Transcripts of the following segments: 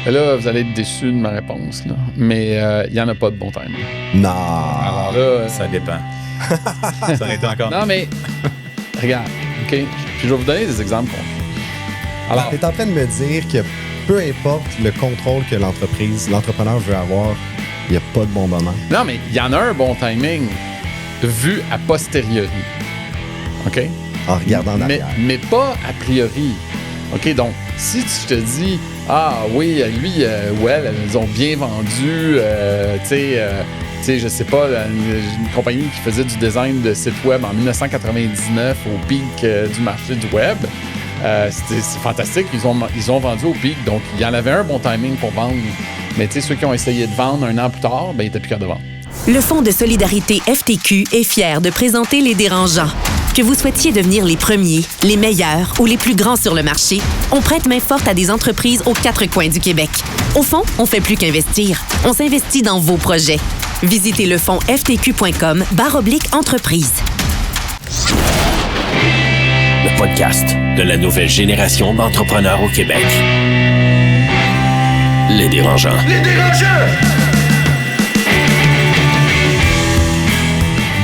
Là, vous allez être déçus de ma réponse, là. Mais il n'y en a pas de bon timing. Non. Alors là... Ça dépend. Ça aurait été encore... Non, mais... Regarde, OK? Puis je vais vous donner des exemples. Alors, tu es en train de me dire que peu importe le contrôle que l'entrepreneur veut avoir, il n'y a pas de bon moment. Non, mais il y en a un bon timing vu a posteriori. OK? En regardant en arrière. Mais pas a priori. OK? Donc, si tu te dis, ah oui, lui ou elle, elles ont bien vendu, tu sais, je sais pas, une compagnie qui faisait du design de site web en 1999 au pic du marché du web. C'est fantastique, ils ont vendu au pic, donc il y en avait un bon timing pour vendre. Mais tu sais, ceux qui ont essayé de vendre un an plus tard, ben ils n'étaient plus capables de vendre. Le Fonds de solidarité FTQ est fier de présenter Les Dérangeants. Que vous souhaitiez devenir les premiers, les meilleurs ou les plus grands sur le marché, on prête main forte à des entreprises aux 4 coins du Québec. Au fond, on fait plus qu'investir. On s'investit dans vos projets. Visitez le fonds ftq.com/entreprise. Le podcast de la nouvelle génération d'entrepreneurs au Québec. Les Dérangeants. Les Dérangeants!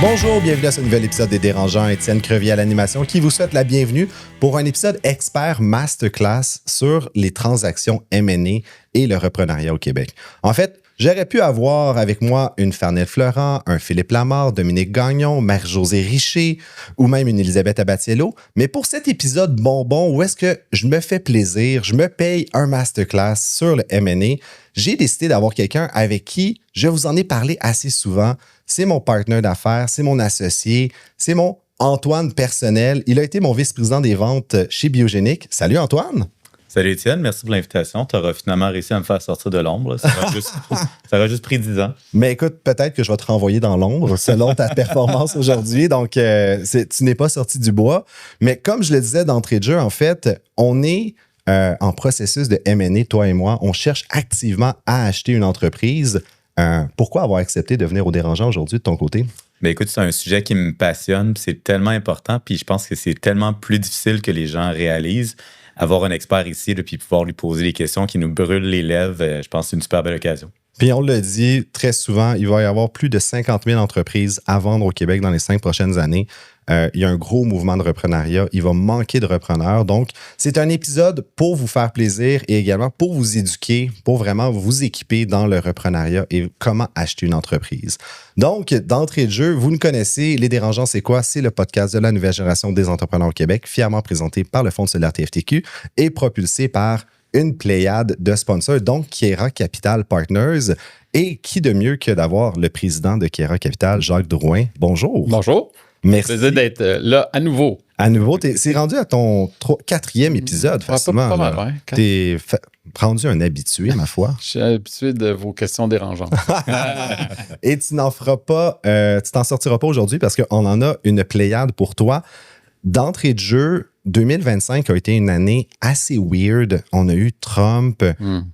Bonjour, bienvenue à ce nouvel épisode des Dérangeants. Étienne Crevier à l'animation qui vous souhaite la bienvenue pour un épisode expert masterclass sur les transactions M&A et le reprenariat au Québec. En fait, j'aurais pu avoir avec moi une Fernelle Florent, un Philippe Lamarre, Dominique Gagnon, Marie-Josée Richer ou même une Elisabeth Abatiello. Mais pour cet épisode bonbon où est-ce que je me fais plaisir, je me paye un masterclass sur le M&A, j'ai décidé d'avoir quelqu'un avec qui je vous en ai parlé assez souvent. C'est mon partenaire d'affaires, c'est mon associé, c'est mon Antoine personnel. Il a été mon vice-président des ventes chez Biogénique. Salut Antoine! Salut Étienne, merci pour l'invitation. Tu auras finalement réussi à me faire sortir de l'ombre. Ça aura juste pris 10 ans. Mais écoute, peut-être que je vais te renvoyer dans l'ombre selon ta performance aujourd'hui. Donc, tu n'es pas sorti du bois. Mais comme je le disais d'entrée de jeu, en fait, on est en processus de M&A, toi et moi. On cherche activement à acheter une entreprise. Pourquoi avoir accepté de venir au Dérangeant aujourd'hui de ton côté? Ben écoute, c'est un sujet qui me passionne. C'est tellement important. Puis je pense que c'est tellement plus difficile que les gens réalisent. Avoir un expert ici, puis pouvoir lui poser des questions qui nous brûlent les lèvres, je pense que c'est une super belle occasion. Puis on le dit très souvent, il va y avoir plus de 50 000 entreprises à vendre au Québec dans les 5 prochaines années. Il y a un gros mouvement de reprenariat. Il va manquer de repreneurs. Donc, c'est un épisode pour vous faire plaisir et également pour vous éduquer, pour vraiment vous équiper dans le reprenariat et comment acheter une entreprise. Donc, d'entrée de jeu, vous nous connaissez. Les Dérangeants, c'est quoi? C'est le podcast de la nouvelle génération des entrepreneurs au Québec, fièrement présenté par le Fonds de solidarité FTQ et propulsé par une pléiade de sponsors, donc Kiera Capital Partners. Et qui de mieux que d'avoir le président de Kiera Capital, Jacques Drouin. Bonjour. Bonjour. Merci. Plaisir d'être là à nouveau. À nouveau, c'est rendu à ton 4e épisode, facilement. Pas mal, ouais. T'es rendu un habitué, ma foi. Je suis habitué de vos questions dérangeantes. Et tu n'en feras pas, tu t'en sortiras pas aujourd'hui parce qu'on en a une pléiade pour toi. D'entrée de jeu, 2025 a été une année assez weird. On a eu Trump,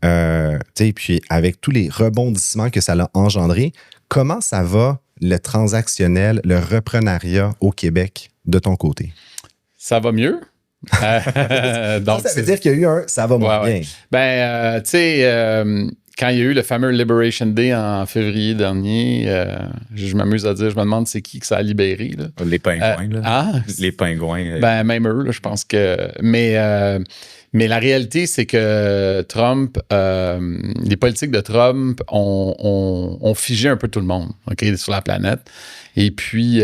puis avec tous les rebondissements que ça a engendré, comment ça va le transactionnel, le reprenariat au Québec de ton côté? Ça va mieux. Donc, ça veut dire qu'il y a eu un « ça va moins bien ». Ben, tu sais, quand il y a eu le fameux Liberation Day en février dernier, je m'amuse à dire, je me demande c'est qui que ça a libéré. Là. Les pingouins, là. Ah? Les pingouins. Ben, même eux, là, je pense que... Mais la réalité, c'est que Trump, les politiques de Trump ont figé un peu tout le monde, OK, sur la planète. Et puis,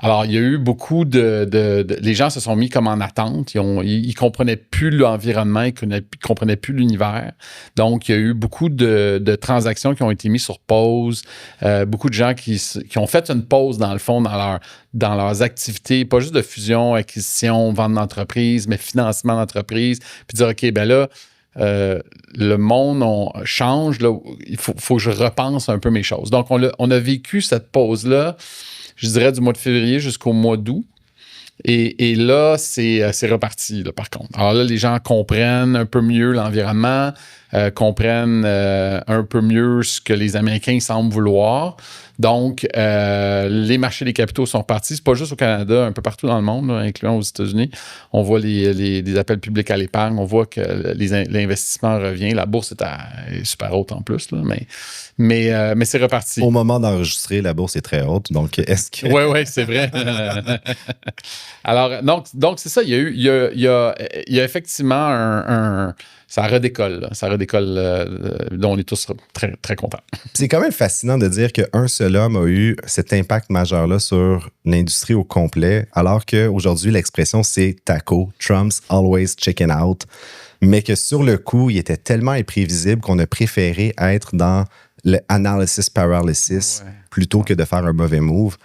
alors, il y a eu beaucoup les gens se sont mis comme en attente. Ils comprenaient plus l'environnement, ils comprenaient plus l'univers. Donc, il y a eu beaucoup de transactions qui ont été mises sur pause. Beaucoup de gens qui ont fait une pause, dans le fond, dans leurs activités, pas juste de fusion, acquisition, vente d'entreprise, mais financement d'entreprise. Puis dire, OK, ben là, le monde change, là, il faut que je repense un peu mes choses. Donc, on a vécu cette pause-là, je dirais, du mois de février jusqu'au mois d'août. Et là, c'est reparti, là, par contre. Alors là, les gens comprennent un peu mieux l'environnement, comprennent un peu mieux ce que les Américains semblent vouloir. Donc, les marchés des capitaux sont repartis. C'est pas juste au Canada, un peu partout dans le monde, là, incluant aux États-Unis. On voit des appels publics à l'épargne. On voit que l'investissement revient. La bourse est super haute en plus, là, mais c'est reparti. Au moment d'enregistrer, la bourse est très haute. Donc, est-ce que... Oui, c'est vrai. Alors, donc c'est ça. Il y a effectivement ça redécolle. Là. Ça redécolle, dont on est tous très, très contents. C'est quand même fascinant de dire qu'un seul homme a eu cet impact majeur-là sur l'industrie au complet, alors qu'aujourd'hui, l'expression, c'est taco, Trump's always chicken out, mais que sur le coup, il était tellement imprévisible qu'on a préféré être dans le analysis paralysis plutôt que de faire un mauvais move.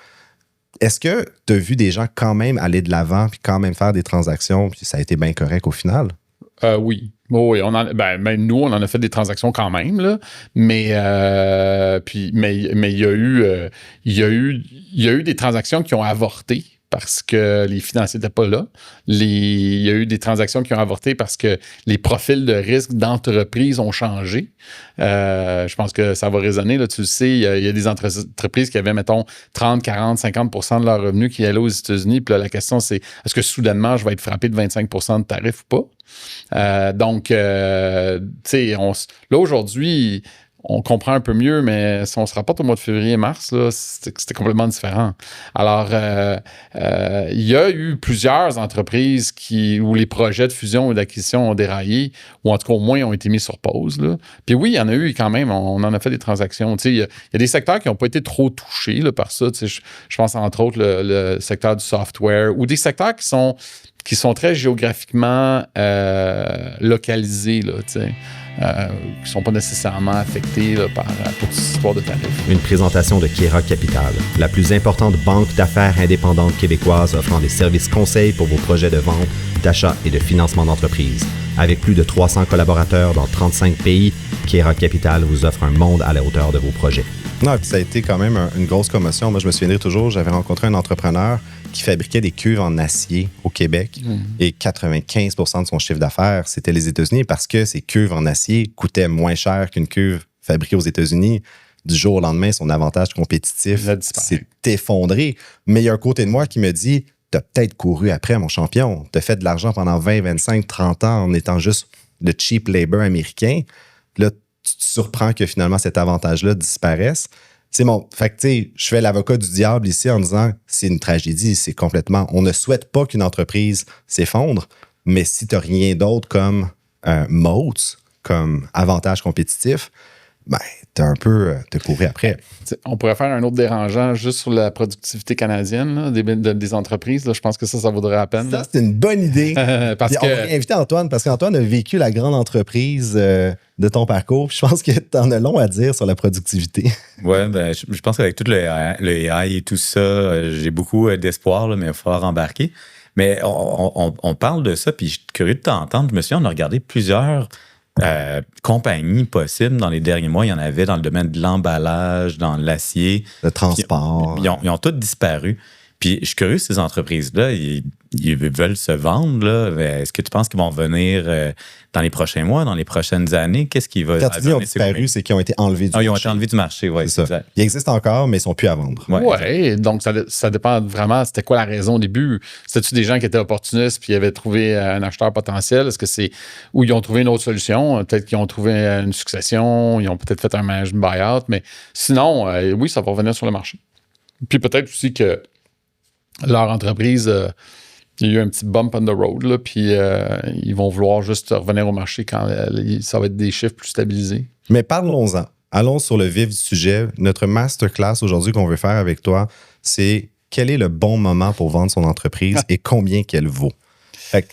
Est-ce que tu as vu des gens quand même aller de l'avant puis quand même faire des transactions puis ça a été bien correct au final? Oui. Oui, même nous, on en a fait des transactions quand même, là. Mais il y a eu des transactions qui ont avorté parce que les financiers n'étaient pas là. Il y a eu des transactions qui ont avorté parce que les profils de risque d'entreprise ont changé. Je pense que ça va résonner. Là, tu le sais, il y a des entreprises qui avaient, mettons, 30, 40, 50% de leurs revenus qui allaient aux États-Unis. Puis là, la question, c'est est-ce que soudainement, je vais être frappé de 25% de tarifs ou pas? Donc, tu sais, là, aujourd'hui, on comprend un peu mieux, mais si on se rapporte au mois de février-mars, là, c'était complètement différent. Alors, il y a eu plusieurs entreprises où les projets de fusion ou d'acquisition ont déraillé, ou en tout cas, au moins, ont été mis sur pause. Là. Puis oui, il y en a eu quand même, on en a fait des transactions. Il y a des secteurs qui n'ont pas été trop touchés là, par ça. Je pense entre autres le secteur du software, ou des secteurs qui sont très géographiquement localisés, là, qui ne sont pas nécessairement affectés là, par toute cette histoire de tarifs. Une présentation de Kiera Capital, la plus importante banque d'affaires indépendante québécoise offrant des services conseils pour vos projets de vente, d'achat et de financement d'entreprise. Avec plus de 300 collaborateurs dans 35 pays, Kiera Capital vous offre un monde à la hauteur de vos projets. Non, puis ça a été quand même une grosse commotion. Moi, je me souviendrai toujours, j'avais rencontré un entrepreneur qui fabriquait des cuves en acier au Québec et 95% de son chiffre d'affaires, c'était les États-Unis parce que ces cuves en acier coûtaient moins cher qu'une cuve fabriquée aux États-Unis. Du jour au lendemain, son avantage compétitif s'est effondré. Mais il y a un côté de moi qui me dit « T'as peut-être couru après, mon champion. T'as fait de l'argent pendant 20, 25, 30 ans en étant juste le cheap labor américain. Là, tu te surprends que finalement cet avantage-là disparaisse. » Fait que, tu sais, je fais l'avocat du diable ici en disant c'est une tragédie, c'est complètement. On ne souhaite pas qu'une entreprise s'effondre, mais si tu n'as rien d'autre comme moats, comme avantage compétitif, ben, tu as un peu te courir après. On pourrait faire un autre dérangeant juste sur la productivité canadienne là, des entreprises. Là. Je pense que ça vaudrait la peine. Ça, c'est une bonne idée. On va inviter Antoine parce qu'Antoine a vécu la grande entreprise de ton parcours. Puis je pense que tu en as long à dire sur la productivité. Oui, ben, je pense qu'avec tout le AI et tout ça, j'ai beaucoup d'espoir, là, mais il va falloir embarquer. Mais on parle de ça, puis je suis curieux de t'entendre. Je me souviens, on a regardé plusieurs compagnies possibles dans les derniers mois. Il y en avait dans le domaine de l'emballage, dans l'acier. Le transport. Ils ont toutes disparu. Puis je suis curieux, ces entreprises-là, ils veulent se vendre. Là. Est-ce que tu penses qu'ils vont venir dans les prochains mois, dans les prochaines années? Qu'est-ce qui va... Quand tu dis ont disparu, c'est qu'ils ont été enlevés du marché. Ils ont été enlevés du marché, oui. C'est ça. Ils existent encore, mais ils ne sont plus à vendre. Oui, donc ça dépend vraiment. C'était quoi la raison au début? C'était-tu des gens qui étaient opportunistes puis ils avaient trouvé un acheteur potentiel? Est-ce que c'est... Ou ils ont trouvé une autre solution? Peut-être qu'ils ont trouvé une succession, ils ont peut-être fait un management buyout, mais sinon, oui, ça va revenir sur le marché. Puis peut-être aussi que leur entreprise, il y a eu un petit bump on the road, là, puis ils vont vouloir juste revenir au marché quand ça va être des chiffres plus stabilisés. Mais parlons-en. Allons sur le vif du sujet. Notre masterclass aujourd'hui qu'on veut faire avec toi, c'est quel est le bon moment pour vendre son entreprise et combien qu'elle vaut. Fait que,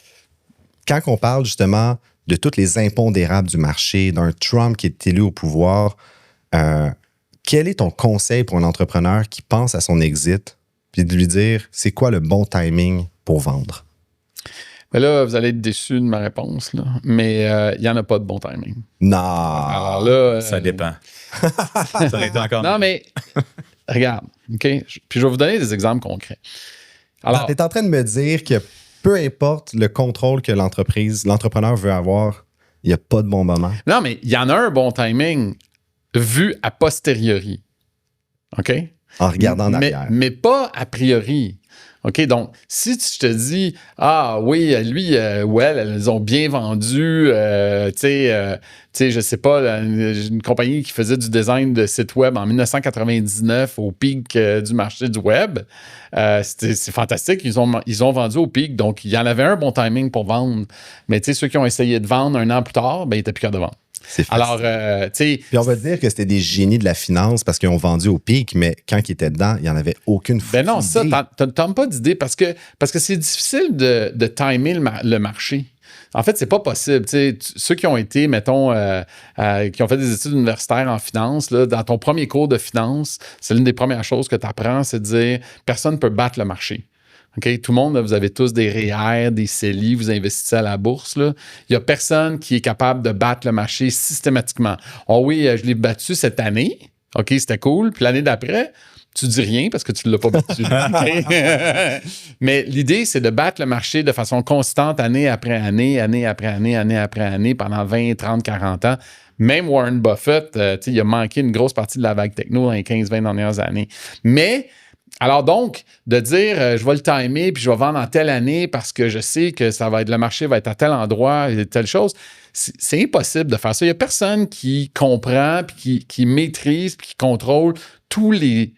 quand on parle justement de tous les impondérables du marché, d'un Trump qui est élu au pouvoir, quel est ton conseil pour un entrepreneur qui pense à son exit puis de lui dire, c'est quoi le bon timing pour vendre? Mais là, vous allez être déçus de ma réponse, là. Mais il n'y en a pas de bon timing. Non! Alors là... ça dépend. Ça aurait été encore... Non, mais regarde, OK? Puis je vais vous donner des exemples concrets. Alors, tu es en train de me dire que peu importe le contrôle que l'entrepreneur veut avoir, il n'y a pas de bon moment. Non, mais il y en a un bon timing vu a posteriori. OK? En regardant en arrière. Mais pas a priori. OK, donc, si tu te dis, ah oui, lui ou elle, elles ont bien vendu, tu sais, je sais pas, une compagnie qui faisait du design de site web en 1999 au pic du marché du web, c'est fantastique, ils ont vendu au pic, donc il y en avait un bon timing pour vendre, mais tu sais, ceux qui ont essayé de vendre un an plus tard, ben, ils n'étaient plus capables de vendre. C'est facile. Alors, tu sais... Puis on va dire que c'était des génies de la finance parce qu'ils ont vendu au pic, mais quand ils étaient dedans, il n'y en avait aucune Ben non, ça, idée. t'as pas d'idée parce que c'est difficile de timer le marché. En fait, c'est pas possible. Ceux qui ont été, mettons, qui ont fait des études universitaires en finance, là, dans ton premier cours de finance, c'est l'une des premières choses que tu apprends, c'est de dire personne ne peut battre le marché. Okay? Tout le monde, là, vous avez tous des REER, des CELI, vous investissez à la bourse. Il n'y a personne qui est capable de battre le marché systématiquement. Oh oui, je l'ai battu cette année. OK, c'était cool. Puis l'année d'après, tu dis rien parce que tu ne l'as pas battu. Mais l'idée, c'est de battre le marché de façon constante, année après année, année après année, année après année, pendant 20, 30, 40 ans. Même Warren Buffett, il a manqué une grosse partie de la vague techno dans les 15-20 dernières années. Mais... alors donc, de dire je vais le timer puis je vais vendre en telle année parce que je sais que ça va être le marché va être à tel endroit et telle chose, c'est impossible de faire ça. Il n'y a personne qui comprend puis qui maîtrise puis qui contrôle tous les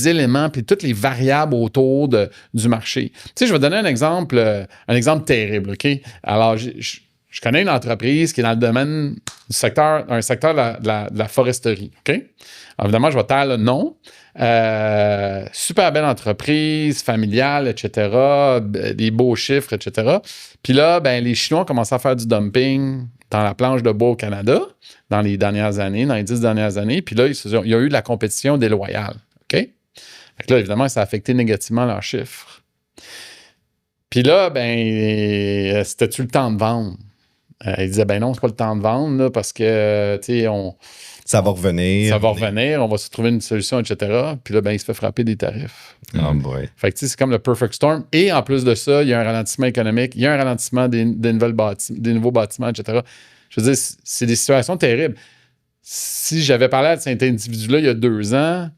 éléments puis toutes les variables autour du marché. Tu sais, je vais donner un exemple terrible, OK? Alors, je connais une entreprise qui est dans le domaine du secteur, un secteur de la foresterie, OK? Alors, évidemment, je vais taire le nom. Super belle entreprise, familiale, etc. Des beaux chiffres, etc. Puis là, ben, les Chinois ont commencé à faire du dumping dans la planche de bois au Canada dans les dernières années, dans les 10 dernières années. Puis là, il y a eu de la compétition déloyale. OK? Fait que là, évidemment, ça a affecté négativement leurs chiffres. Puis là, ben, c'était-tu le temps de vendre? Ils disaient, ben non, c'est pas le temps de vendre là, parce que, tu sais, ça va revenir. Ça va revenir, on va se trouver une solution, etc. Puis là, ben, il se fait frapper des tarifs. Oh boy. Fait que, tu sais, c'est comme le perfect storm. Et en plus de ça, il y a un ralentissement économique, il y a un ralentissement des nouveaux bâtiments, etc. Je veux dire, c'est des situations terribles. Si j'avais parlé à cet individu-là il y a 2 ans,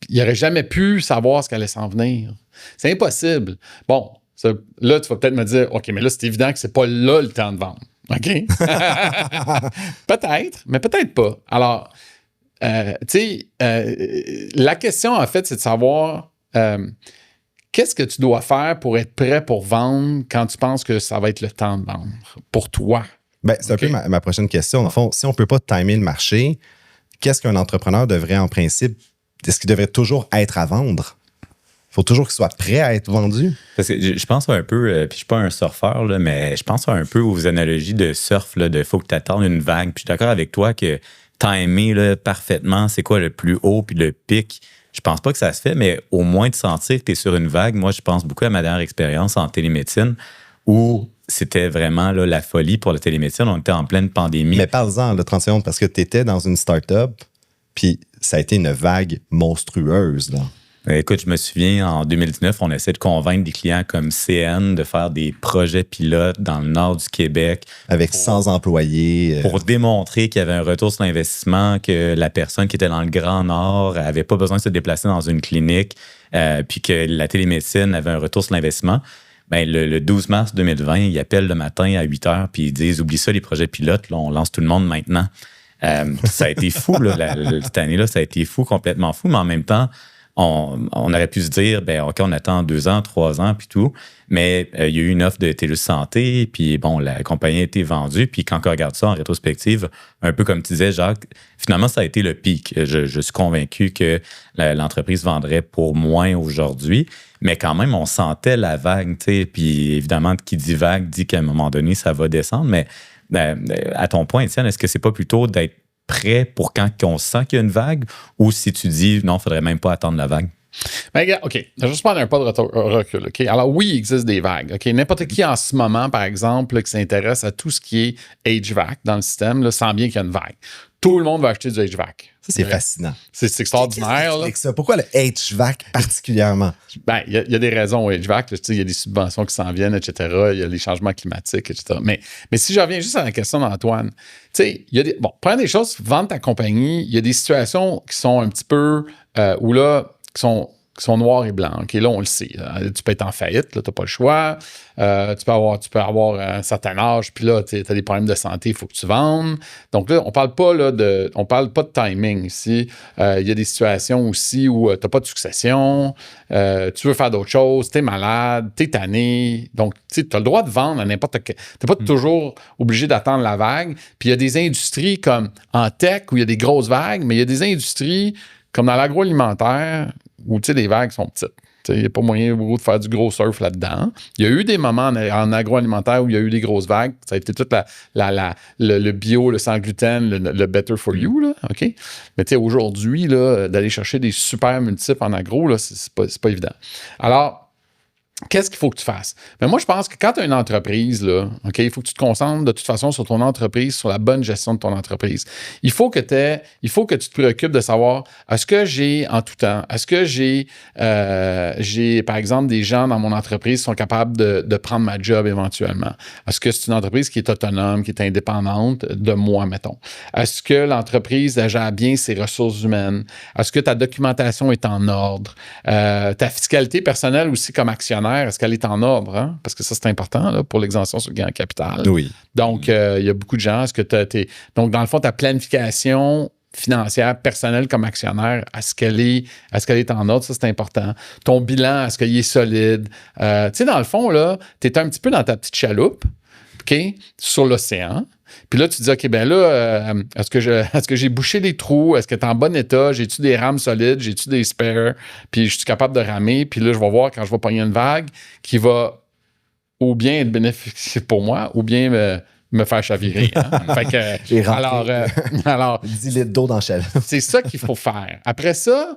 il n'aurait jamais pu savoir ce qu'allait s'en venir. C'est impossible. Bon, là, tu vas peut-être me dire, OK, mais là, c'est évident que c'est pas là le temps de vendre. OK? Peut-être, mais peut-être pas. Alors, tu sais, la question, en fait, c'est de savoir qu'est-ce que tu dois faire pour être prêt pour vendre quand tu penses que ça va être le temps de vendre pour toi. Ben, c'est un peu ma prochaine question. Dans le fond, si on ne peut pas timer le marché, qu'est-ce qu'un entrepreneur devrait, en principe, est-ce qu'il devrait toujours être à vendre? Il faut toujours qu'il soit prêt à être vendu. Parce que je pense un peu, puis je suis pas un surfeur, là, mais je pense un peu aux analogies de surf, là, de faut que tu attendes une vague. Puis je suis d'accord avec toi que timer là, parfaitement, c'est quoi le plus haut puis le pic. Je pense pas que ça se fait, mais au moins de sentir que tu es sur une vague. Moi, je pense beaucoup à ma dernière expérience en télémédecine où c'était vraiment là, la folie pour la télémédecine. On était en pleine pandémie. Mais parle-en, 30 secondes, parce que tu étais dans une start-up, puis ça a été une vague monstrueuse, là. Écoute, je me souviens, en 2019, on essaie de convaincre des clients comme CN de faire des projets pilotes dans le nord du Québec. Avec 100 employés. Pour démontrer qu'il y avait un retour sur l'investissement, que la personne qui était dans le Grand Nord n'avait pas besoin de se déplacer dans une clinique, puis que la télémédecine avait un retour sur l'investissement. Ben, le 12 mars 2020, ils appellent le matin à 8 h, puis ils disent « Oublie ça, les projets pilotes, là, on lance tout le monde maintenant. » Ça a été fou, là, cette année-là, ça a été fou, complètement fou, mais en même temps, on aurait pu se dire, ben OK, on attend 2 ans, 3 ans, puis tout. Mais il y a eu une offre de TELUS Santé, puis bon, la compagnie a été vendue. Puis quand on regarde ça en rétrospective, un peu comme tu disais, Jacques, finalement, ça a été le pic. Je suis convaincu que l'entreprise vendrait pour moins aujourd'hui. Mais quand même, on sentait la vague, tu sais. Puis évidemment, qui dit vague dit qu'à un moment donné, ça va descendre. Mais à ton point, Étienne, est-ce que c'est pas plutôt d'être prêt pour quand on sent qu'il y a une vague ou si tu dis non, il ne faudrait même pas attendre la vague? Ben, regarde, OK, je vais juste prendre un pas de recul. OK? Alors, oui, il existe des vagues. OK? N'importe qui en ce moment, par exemple, là, qui s'intéresse à tout ce qui est HVAC dans le système, là, sent bien qu'il y a une vague. Tout le monde va acheter du HVAC. Ça, c'est fascinant. C'est extraordinaire. Là. Ça. Pourquoi le HVAC particulièrement? Ben, il y a des raisons au HVAC. Il y a des subventions qui s'en viennent, etc. Il y a les changements climatiques, etc. Mais si je reviens juste à la question d'Antoine, tu sais, il y a des. Bon, première des choses, vendre ta compagnie, il y a des situations qui sont un petit peu. Où là, qui sont noirs et blancs. OK, là, on le sait. Tu peux être en faillite, là, tu n'as pas le choix. Tu peux avoir un certain âge, puis là, tu as des problèmes de santé, il faut que tu vendes. Donc là, on parle pas de timing ici. Il y a des situations aussi où tu n'as pas de succession, tu veux faire d'autres choses, tu es malade, tu es tanné. Donc, tu as le droit de vendre à n'importe quel. Tu n'es pas toujours obligé d'attendre la vague. Puis il y a des industries comme en tech où il y a des grosses vagues, mais il y a des industries comme dans l'agroalimentaire, où les vagues sont petites. Il n'y a pas moyen de faire du gros surf là-dedans. Il y a eu des moments en agroalimentaire où il y a eu des grosses vagues. Ça a été tout le bio, le sans gluten, le better for you. Là, OK? Mais aujourd'hui, là, d'aller chercher des super multiples en agro, là, c'est pas évident. Alors, qu'est-ce qu'il faut que tu fasses? Mais moi, je pense que quand tu as une entreprise, là, OK, il faut que tu te concentres de toute façon sur ton entreprise, sur la bonne gestion de ton entreprise. Il faut que tu te préoccupes de savoir, est-ce que j'ai en tout temps, est-ce que j'ai, par exemple, des gens dans mon entreprise qui sont capables de prendre ma job éventuellement? Est-ce que c'est une entreprise qui est autonome, qui est indépendante de moi, mettons? Est-ce que l'entreprise gère bien ses ressources humaines? Est-ce que ta documentation est en ordre? Ta fiscalité personnelle aussi comme actionnaire, est-ce qu'elle est en ordre? Hein? Parce que ça, c'est important là, pour l'exemption sur le gain en capital. Oui. Donc, il y a beaucoup de gens. Donc, dans le fond, ta planification financière personnelle comme actionnaire, est-ce qu'elle est en ordre? Ça, c'est important. Ton bilan, est-ce qu'il est solide? Tu sais, dans le fond, là, tu es un petit peu dans ta petite chaloupe, OK, sur l'océan. Puis là, tu te dis, OK, ben là, est-ce que j'ai bouché les trous? Est-ce que tu es en bon état? J'ai-tu des rames solides? J'ai-tu des spares? Puis je suis capable de ramer. Puis là, je vais voir quand je vais pogner une vague qui va ou bien être bénéfique pour moi ou bien me faire chavirer. Hein? Fait que, alors 10 litres d'eau dans le chalet. C'est ça qu'il faut faire. Après ça,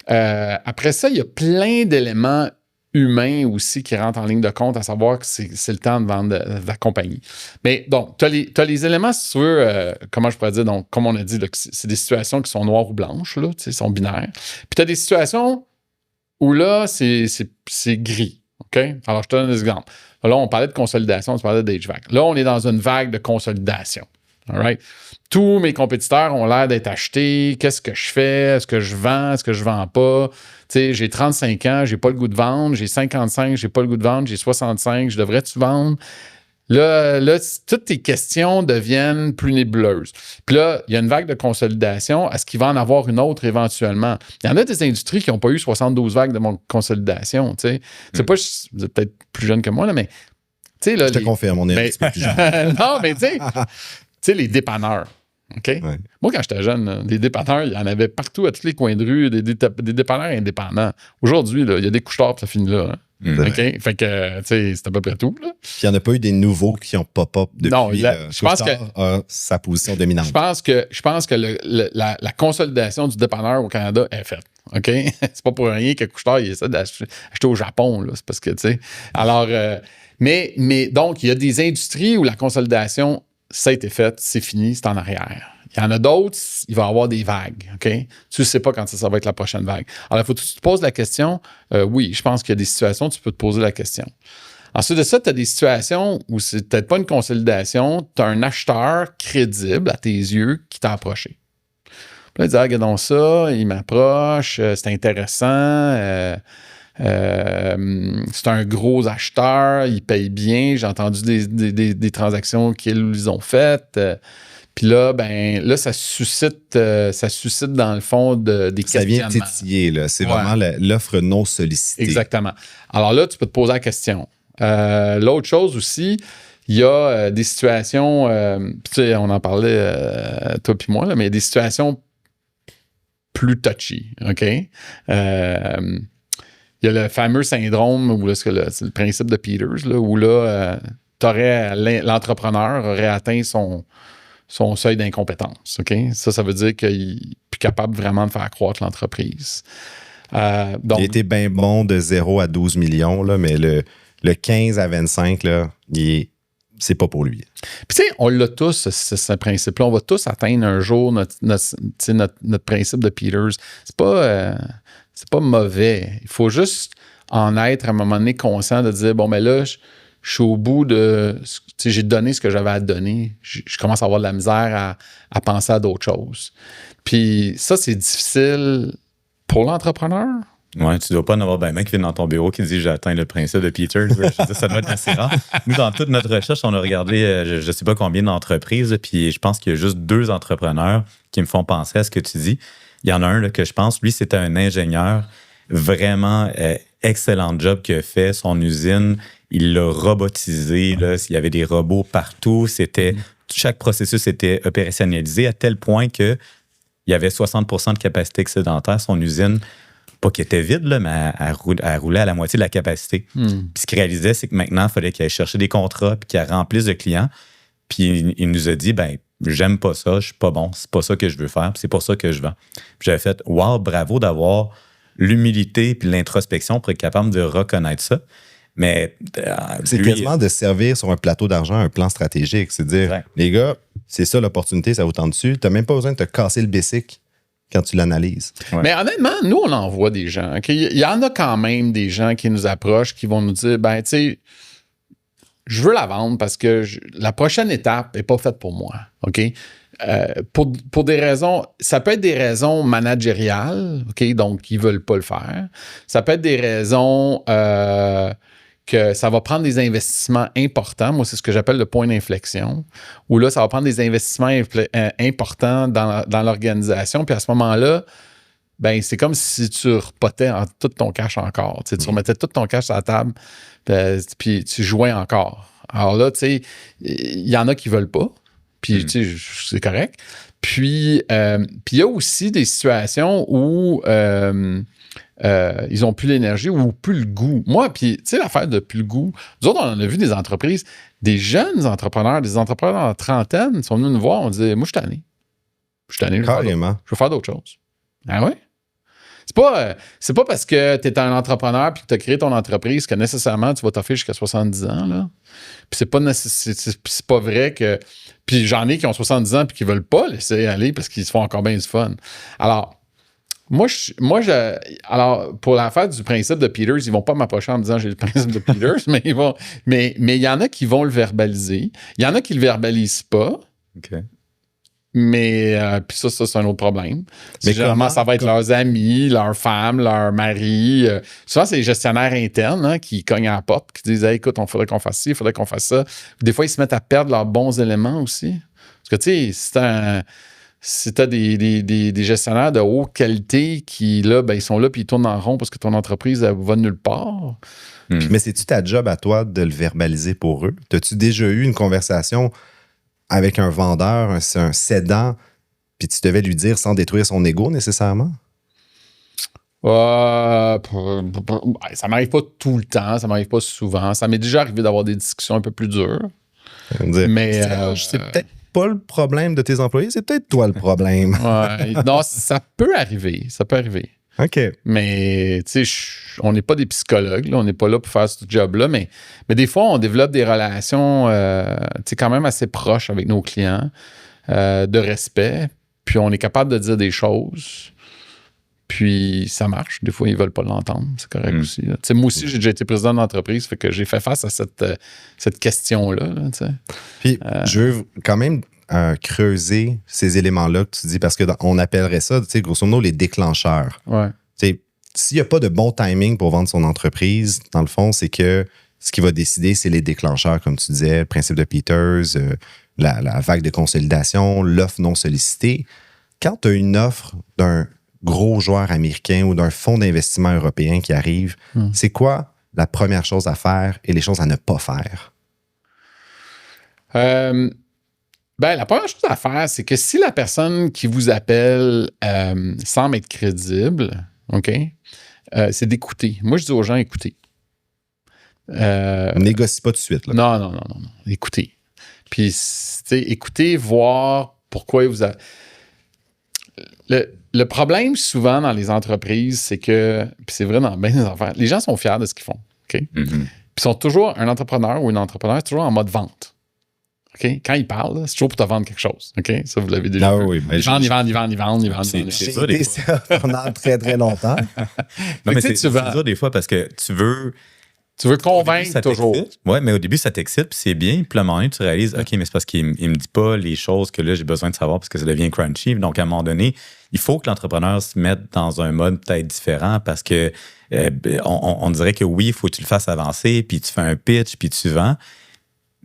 il y a plein d'éléments humains aussi qui rentrent en ligne de compte, à savoir que c'est le temps de vendre de la compagnie. Mais donc, tu as les éléments, si tu veux, comment je pourrais dire, donc, comme on a dit, là, c'est des situations qui sont noires ou blanches, là, sont binaires. Puis tu as des situations où là, c'est gris. OK? Alors, je te donne un exemple. Là, on parlait de consolidation, on parlait d'HVAC. Là, on est dans une vague de consolidation. All right? Tous mes compétiteurs ont l'air d'être achetés. Qu'est-ce que je fais? Est-ce que je vends? Est-ce que je vends pas? Tu sais, j'ai 35 ans, j'ai pas le goût de vendre. J'ai 55, j'ai pas le goût de vendre. J'ai 65, je devrais-tu vendre? Là, toutes tes questions deviennent plus nébuleuses. Puis là, il y a une vague de consolidation. Est-ce qu'il va en avoir une autre éventuellement? Il y en a des industries qui n'ont pas eu 72 vagues de consolidation. Tu sais. C'est pas, vous êtes peut-être plus jeune que moi, là, mais... Là, je te confirme, on est un petit peu plus jeune. Non, mais tu sais, les dépanneurs. OK? Ouais. Moi, quand j'étais jeune, là, les dépanneurs, il y en avait partout, à tous les coins de rue, des dépanneurs indépendants. Aujourd'hui, il y a des couche-tard, puis ça finit là. Hein? OK? Fait que, tu sais, c'est à peu près tout. Là. Puis il n'y en a pas eu des nouveaux qui ont pop-up depuis. Non, je pense que sa position dominante. Je pense que la consolidation du dépanneur au Canada est faite. OK? C'est pas pour rien que couche-tard, il essaie d'acheter au Japon. Là. C'est parce que, tu sais. Alors, mais donc, il y a des industries où la consolidation, ça a été fait, c'est fini, c'est en arrière. Il y en a d'autres, il va y avoir des vagues, OK? Tu ne sais pas quand ça va être la prochaine vague. Alors, il faut que tu te poses la question. Oui, je pense qu'il y a des situations où tu peux te poser la question. Ensuite de ça, tu as des situations où c'est peut-être pas une consolidation, tu as un acheteur crédible à tes yeux qui t'a approché. Puis là, il dit, regardons ça, il m'approche, c'est intéressant, c'est un gros acheteur, il paye bien, j'ai entendu des transactions qu'ils ont faites. Puis là, ça suscite dans le fond des questionnements. Ça vient titiller, là. C'est vraiment l'offre non sollicitée. Exactement. Alors là, tu peux te poser la question. L'autre chose aussi, il y a des situations, tu sais, on en parlait, toi puis moi, là, mais des situations plus touchy, OK? Il y a le fameux syndrome, où c'est le principe de Peters, là, où là, l'entrepreneur aurait atteint son seuil d'incompétence. OK? Ça veut dire qu'il n'est plus capable vraiment de faire croître l'entreprise. Donc, il était bien bon de 0 à 12 millions, là, mais le 15 à 25, là, c'est pas pour lui. Puis, tu sais, on l'a tous, ce principe-là. On va tous atteindre un jour notre principe de Peters. C'est pas mauvais. Il faut juste en être à un moment donné conscient de dire, bon, mais là, je suis au bout de... Tu sais, j'ai donné ce que j'avais à donner. Je commence à avoir de la misère à penser à d'autres choses. Puis ça, c'est difficile pour l'entrepreneur. Ouais, tu dois pas en avoir ben qui vient dans ton bureau qui dit j'ai atteint le principe de Peters. Je dis, ça doit être assez rare. Nous, dans toute notre recherche, on a regardé je sais pas combien d'entreprises, puis je pense qu'il y a juste 2 entrepreneurs qui me font penser à ce que tu dis. Il y en a un là, que je pense, lui, c'était un ingénieur vraiment excellent job qu'il a fait. Son usine, il l'a robotisé. Là, il y avait des robots partout. Chaque processus était opérationnalisé à tel point que il y avait 60% de capacité excédentaire. Son usine, pas qu'elle était vide, là, mais elle roulait à la moitié de la capacité. Puis ce qu'il réalisait, c'est que maintenant, il fallait qu'il aille chercher des contrats puis qu'il remplisse de clients. Puis il nous a dit, ben j'aime pas ça, je suis pas bon, c'est pas ça que je veux faire, puis c'est pour ça que je vends. Puis j'avais fait, wow, bravo d'avoir l'humilité puis l'introspection pour être capable de reconnaître ça. Mais c'est quasiment de servir sur un plateau d'argent un plan stratégique. C'est de dire, les gars, c'est ça l'opportunité, ça vous tente dessus. Tu n'as même pas besoin de te casser le bicycle quand tu l'analyses. Ouais. Mais honnêtement, nous, on en voit des gens. Okay? Il y en a quand même des gens qui nous approchent, qui vont nous dire, ben, tu sais, je veux la vendre parce que la prochaine étape n'est pas faite pour moi. OK? Pour des raisons, ça peut être des raisons managériales, OK? Donc, ils ne veulent pas le faire. Ça peut être des raisons que ça va prendre des investissements importants. Moi, c'est ce que j'appelle le point d'inflexion, où là, ça va prendre des investissements importants dans l'organisation. Puis à ce moment-là, ben c'est comme si tu repotais tout ton cash encore. Tu remettais tout ton cash sur la table, puis tu jouais encore. Alors là, tu sais, il y en a qui ne veulent pas, puis tu sais, c'est correct. Puis il y a aussi des situations où ils n'ont plus l'énergie ou plus le goût. Moi, puis tu sais, l'affaire de plus le goût, nous autres, on en a vu des entreprises, des jeunes entrepreneurs, des entrepreneurs en trentaine, sont venus nous voir, on disait, moi, je suis tanné. Je suis tanné, je veux faire d'autres choses. Ah ouais? C'est pas parce que tu es un entrepreneur et que tu as créé ton entreprise que nécessairement tu vas t'offrir jusqu'à 70 ans. Là. Puis c'est pas vrai que... Puis j'en ai qui ont 70 ans et qui veulent pas laisser aller parce qu'ils se font encore bien du fun. Alors, alors, pour l'affaire du principe de Peters, ils vont pas m'approcher en me disant j'ai le principe de Peters, mais il y en a qui vont le verbaliser. Il y en a qui le verbalisent pas. OK. Mais puis ça, c'est un autre problème. Mais généralement, ça va être leurs amis, leurs femmes, leurs maris. Souvent, c'est les gestionnaires internes qui cognent à la porte, qui disent hey, écoute, il faudrait qu'on fasse ci, il faudrait qu'on fasse ça. Puis des fois, ils se mettent à perdre leurs bons éléments aussi. Parce que, tu sais, si tu as des gestionnaires de haute qualité qui, là, ben, ils sont là puis ils tournent en rond parce que ton entreprise, elle va nulle part. Mais c'est-tu ta job à toi de le verbaliser pour eux? T'as-tu déjà eu une conversation avec un vendeur, un cédant, puis tu devais lui dire sans détruire son ego nécessairement? Ça m'arrive pas tout le temps, ça m'arrive pas souvent. Ça m'est déjà arrivé d'avoir des discussions un peu plus dures. Mais c'est peut-être pas le problème de tes employés, c'est peut-être toi le problème. Non, ça peut arriver. OK. Mais, tu sais, on n'est pas des psychologues, là, on n'est pas là pour faire ce job-là, mais des fois, on développe des relations, tu sais, quand même assez proches avec nos clients, de respect, puis on est capable de dire des choses, puis ça marche. Des fois, ils ne veulent pas l'entendre, c'est correct aussi. Tu sais, moi aussi, j'ai déjà été président d'entreprise, fait que j'ai fait face à cette question-là, là, tu sais. Puis, je veux quand même creuser ces éléments-là que tu dis, parce qu'on appellerait ça, tu sais, grosso modo, les déclencheurs. Ouais. Tu sais, s'il n'y a pas de bon timing pour vendre son entreprise, dans le fond, c'est que ce qui va décider, c'est les déclencheurs, comme tu disais, le principe de Peters, la vague de consolidation, l'offre non sollicitée. Quand tu as une offre d'un gros joueur américain ou d'un fonds d'investissement européen qui arrive, c'est quoi la première chose à faire et les choses à ne pas faire? La première chose à faire, c'est que si la personne qui vous appelle semble être crédible, OK, c'est d'écouter. Moi, je dis aux gens, écoutez. Négocie pas tout de suite. Là. Non. Écoutez. Puis, écoutez, voir pourquoi il vous a... le problème souvent dans les entreprises, c'est que, puis c'est vrai dans bien des affaires, les gens sont fiers de ce qu'ils font. OK? Puis sont toujours, un entrepreneur ou une entrepreneur, c'est toujours en mode vente. OK? Quand ils parlent, c'est toujours pour te vendre quelque chose. OK? Ça, vous l'avez déjà vu. Oui, Ils vendent. C'est J'ai ça, des été fois. ça pendant très, très longtemps. Non, mais tu sais, c'est dur des fois parce que tu veux convaincre toujours. Oui, mais au début, ça t'excite, puis c'est bien. Puis à un moment donné, tu réalises, OK, mais c'est parce qu'il me dit pas les choses que là, j'ai besoin de savoir parce que ça devient crunchy. Donc, à un moment donné, il faut que l'entrepreneur se mette dans un mode peut-être différent parce que on dirait que oui, il faut que tu le fasses avancer, puis tu fais un pitch, puis tu vends.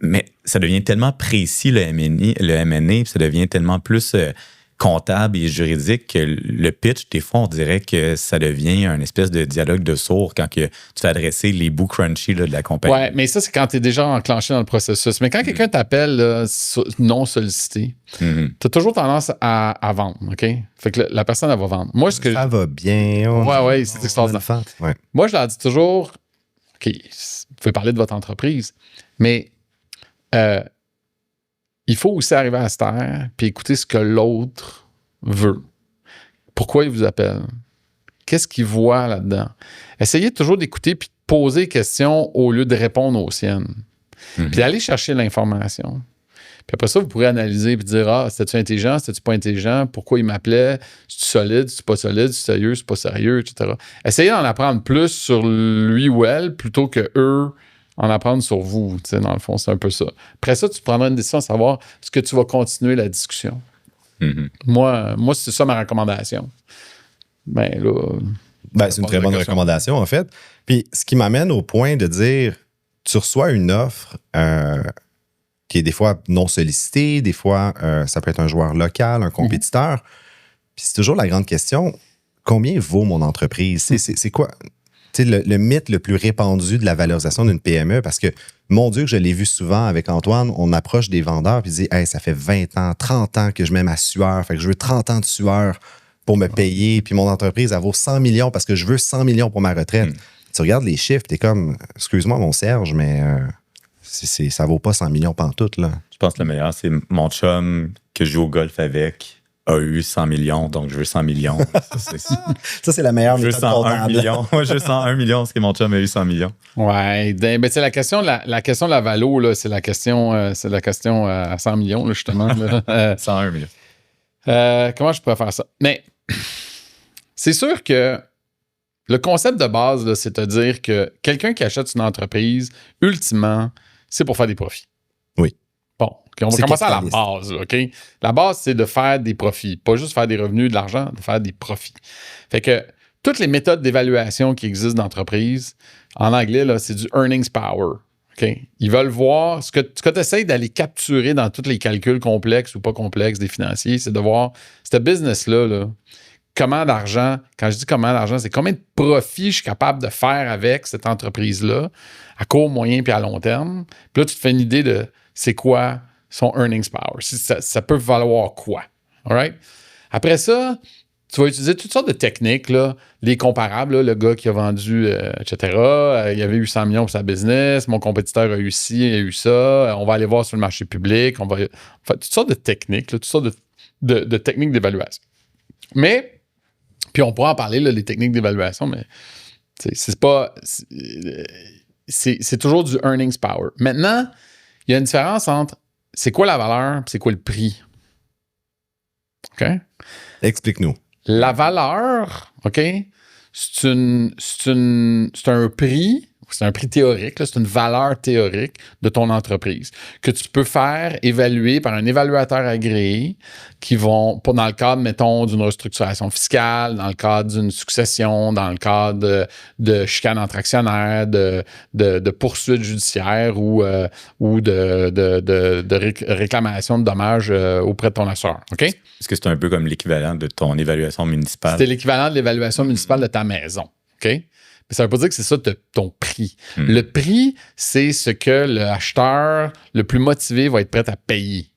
Mais ça devient tellement précis, le M&A, puis ça devient tellement plus comptable et juridique que le pitch, des fois, on dirait que ça devient un espèce de dialogue de sourds quand que tu fais adresser les bouts crunchy là, de la compagnie. Ouais, mais ça, c'est quand tu es déjà enclenché dans le processus. Mais quand quelqu'un t'appelle là, non sollicité, tu as toujours tendance à vendre, OK? Fait que la personne, elle va vendre. Moi, Ça va bien. Ouais, c'est extraordinaire. Ouais. Moi, je leur dis toujours, OK, vous pouvez parler de votre entreprise, mais il faut aussi arriver à se taire puis écouter ce que l'autre veut. Pourquoi il vous appelle? Qu'est-ce qu'il voit là-dedans? Essayez toujours d'écouter puis de poser des questions au lieu de répondre aux siennes. Puis d'aller chercher l'information. Puis après ça, vous pourrez analyser et dire, c'était-tu intelligent, c'était-tu pas intelligent, pourquoi il m'appelait, c'est-tu solide, c'est-tu pas solide, c'est sérieux, c'est pas sérieux, etc. Essayez d'en apprendre plus sur lui ou elle plutôt que eux en apprendre sur vous. Tu sais, dans le fond, c'est un peu ça. Après ça, tu prendras une décision à savoir est-ce que tu vas continuer la discussion. Moi, c'est ça ma recommandation. Ben là. C'est une très bonne recommandation, en fait. Puis ce qui m'amène au point de dire tu reçois une offre qui est des fois non sollicitée, des fois, ça peut être un joueur local, un compétiteur. Puis c'est toujours la grande question combien vaut mon entreprise? C'est quoi? Le mythe le plus répandu de la valorisation d'une PME, parce que, mon Dieu, que je l'ai vu souvent avec Antoine, on approche des vendeurs et dit hey, ça fait 20 ans, 30 ans que je mets ma sueur, fait que je veux 30 ans de sueur pour me payer, puis mon entreprise, elle vaut 100 millions parce que je veux 100 millions pour ma retraite. Tu regardes les chiffres, t'es comme, excuse-moi mon Serge, mais ça vaut pas 100 millions pantoute, là. Je pense que le meilleur, c'est mon chum que je joue au golf avec a eu 100 millions, donc je veux 100 millions. Ça, c'est la meilleure méthode comptable. Je veux 101 millions. Moi, je veux 101 millions parce que mon chum a eu 100 millions. Ouais, ben, la question de la valo, là, c'est la question à 100 millions, là, justement. Là. 101 millions. Comment je pourrais faire ça? Mais c'est sûr que le concept de base, là, c'est de dire que quelqu'un qui achète une entreprise, ultimement, c'est pour faire des profits. Oui. Bon, on va commencer à la base, là, OK? La base, c'est de faire des profits. Pas juste faire des revenus, de l'argent, de faire des profits. Fait que toutes les méthodes d'évaluation qui existent d'entreprise, en anglais, là, c'est du earnings power. Okay? Ils veulent voir ce que tu essaies d'aller capturer dans tous les calculs complexes ou pas complexes des financiers, c'est de voir ce business-là, là, comment d'argent, quand je dis comment d'argent, c'est combien de profits je suis capable de faire avec cette entreprise-là à court, moyen puis à long terme. Puis là, tu te fais une idée de c'est quoi son earnings power. Ça peut valoir quoi. All right? Après ça, tu vas utiliser toutes sortes de techniques, là, les comparables, là, le gars qui a vendu, etc. Il avait eu 100 millions pour sa business, mon compétiteur a eu ci, il a eu ça, on va aller voir sur le marché public, on va faire toutes sortes de techniques, là, toutes sortes de techniques d'évaluation. Mais, puis on pourra en parler, là, les techniques d'évaluation, mais c'est pas... C'est toujours du earnings power. Maintenant, il y a une différence entre c'est quoi la valeur et c'est quoi le prix. OK? Explique-nous. La valeur, OK, c'est un prix, c'est un prix théorique, là, c'est une valeur théorique de ton entreprise que tu peux faire évaluer par un évaluateur agréé qui vont, dans le cadre, mettons, d'une restructuration fiscale, dans le cadre d'une succession, dans le cadre de chicane entre actionnaires, de poursuites judiciaires ou de réclamation de dommages auprès de ton assureur. OK? Est-ce que c'est un peu comme l'équivalent de ton évaluation municipale? C'est l'équivalent de l'évaluation municipale de ta maison. OK? Mais ça ne veut pas dire que c'est ça ton prix. Le prix, c'est ce que l'acheteur le plus motivé va être prêt à payer.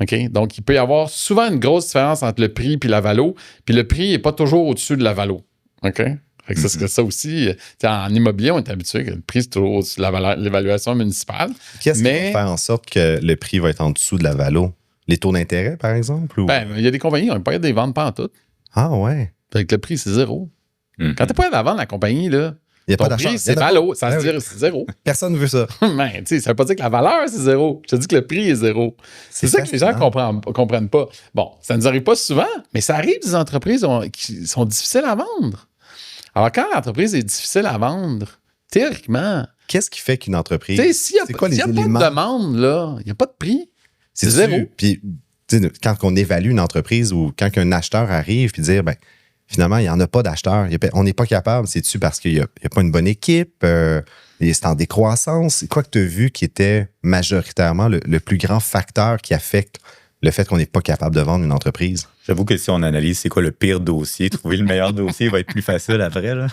OK? Donc, il peut y avoir souvent une grosse différence entre le prix et la valo. Puis le prix n'est pas toujours au-dessus de la valo. OK? Fait que ça aussi, en immobilier, on est habitué que le prix, c'est toujours au-dessus de l'évaluation municipale. Qu'est-ce qui va faire en sorte que le prix va être en dessous de la valo? Les taux d'intérêt, par exemple? Ou... Ben, il y a des compagnies qui n'ont pas capable de les vendre pas en tout. Ah ouais. Fait que le prix, c'est 0. Quand t'es pas capable de vendre la compagnie, là, Il n'y a ton pas d'achat. prix, c'est valo. Ça se dit, c'est 0. Personne ne veut ça. Ben, tu sais, ça veut pas dire que la valeur, c'est 0. Je te dis que le prix est 0. C'est ça que les gens comprennent pas. Bon, ça nous arrive pas souvent, mais ça arrive des entreprises qui sont difficiles à vendre. Alors, quand l'entreprise est difficile à vendre, théoriquement, Qu'est-ce qui fait qu'une entreprise... tu sais, s'il n'y a, quoi les pas de éléments? demande, là, il n'y a pas de prix. C'est 0. Puis, tu sais, quand on évalue une entreprise ou quand un acheteur arrive puis dire, ben, finalement, il n'y en a pas d'acheteurs. On n'est pas capable. C'est-tu parce qu'il n'y a pas une bonne équipe? C'est en décroissance? C'est quoi que tu as vu qui était majoritairement le plus grand facteur qui affecte le fait qu'on n'est pas capable de vendre une entreprise? J'avoue que si on analyse c'est quoi le pire dossier, trouver le meilleur dossier va être plus facile après. Là.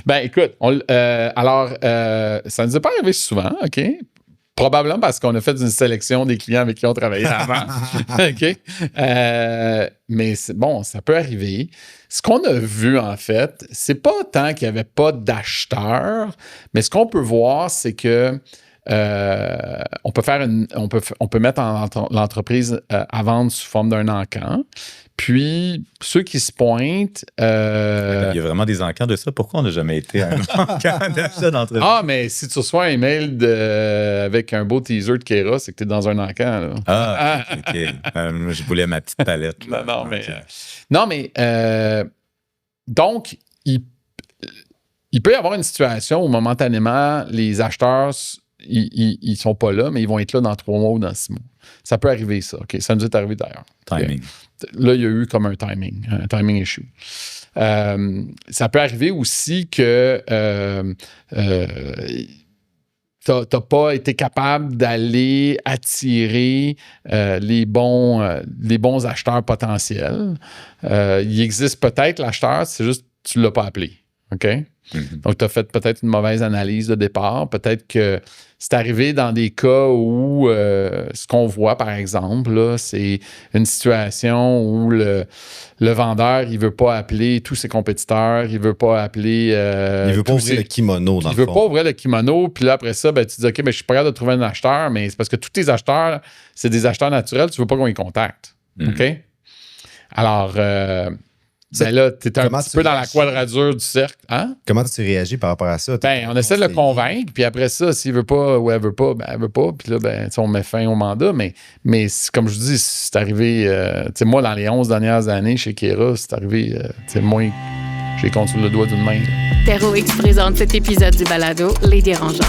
Ben, écoute, ça ne nous est pas arrivé souvent, OK? Probablement parce qu'on a fait une sélection des clients avec qui on travaillait avant. OK? Mais bon, ça peut arriver. Ce qu'on a vu, en fait, c'est pas tant qu'il n'y avait pas d'acheteurs, mais ce qu'on peut voir, c'est que on peut mettre l'entreprise à vendre sous forme d'un encan. Puis, ceux qui se pointent... Il y a vraiment des encans de ça. Pourquoi on n'a jamais été à un encan d'achat d'entreprise? Ah, mais si tu reçois un email avec un beau teaser de Kera, c'est que tu es dans un encan. Là. Ah, OK. Je voulais ma petite palette. Donc, il peut y avoir une situation où momentanément, les acheteurs, ils sont pas là, mais ils vont être là dans 3 mois ou dans 6 mois. Ça peut arriver, ça. OK? Ça nous est arrivé d'ailleurs. Timing. Là, il y a eu comme un timing issue. Ça peut arriver aussi que tu n'as pas été capable d'aller attirer les bons acheteurs potentiels. Il existe peut-être l'acheteur, c'est juste que tu ne l'as pas appelé. OK? Mm-hmm. Donc, tu as fait peut-être une mauvaise analyse de départ. Peut-être que c'est arrivé dans des cas où ce qu'on voit, par exemple, là, c'est une situation où le vendeur, il ne veut pas appeler tous ses compétiteurs, il ne veut pas appeler... il ne veut pas ouvrir le kimono, dans le fond. Il ne veut pas ouvrir le kimono, puis là, après ça, ben, tu dis, OK, mais je suis pas capable de trouver un acheteur, mais c'est parce que tous tes acheteurs, c'est des acheteurs naturels, tu ne veux pas qu'on les contacte. Mm-hmm. OK? Alors... ben là, tu es un petit peu dans la quadrature du cercle. Hein? Comment tu réagis par rapport à ça? Ben, on essaie de le convaincre, puis après ça, s'il veut pas ou elle veut pas, ben elle veut pas, puis là, ben, on met fin au mandat. Mais comme je dis, c'est arrivé, moi, dans les 11 dernières années chez Kera, c'est arrivé, moi, j'ai compté sur le doigt d'une main. TerraX présente cet épisode du balado Les Dérangeants.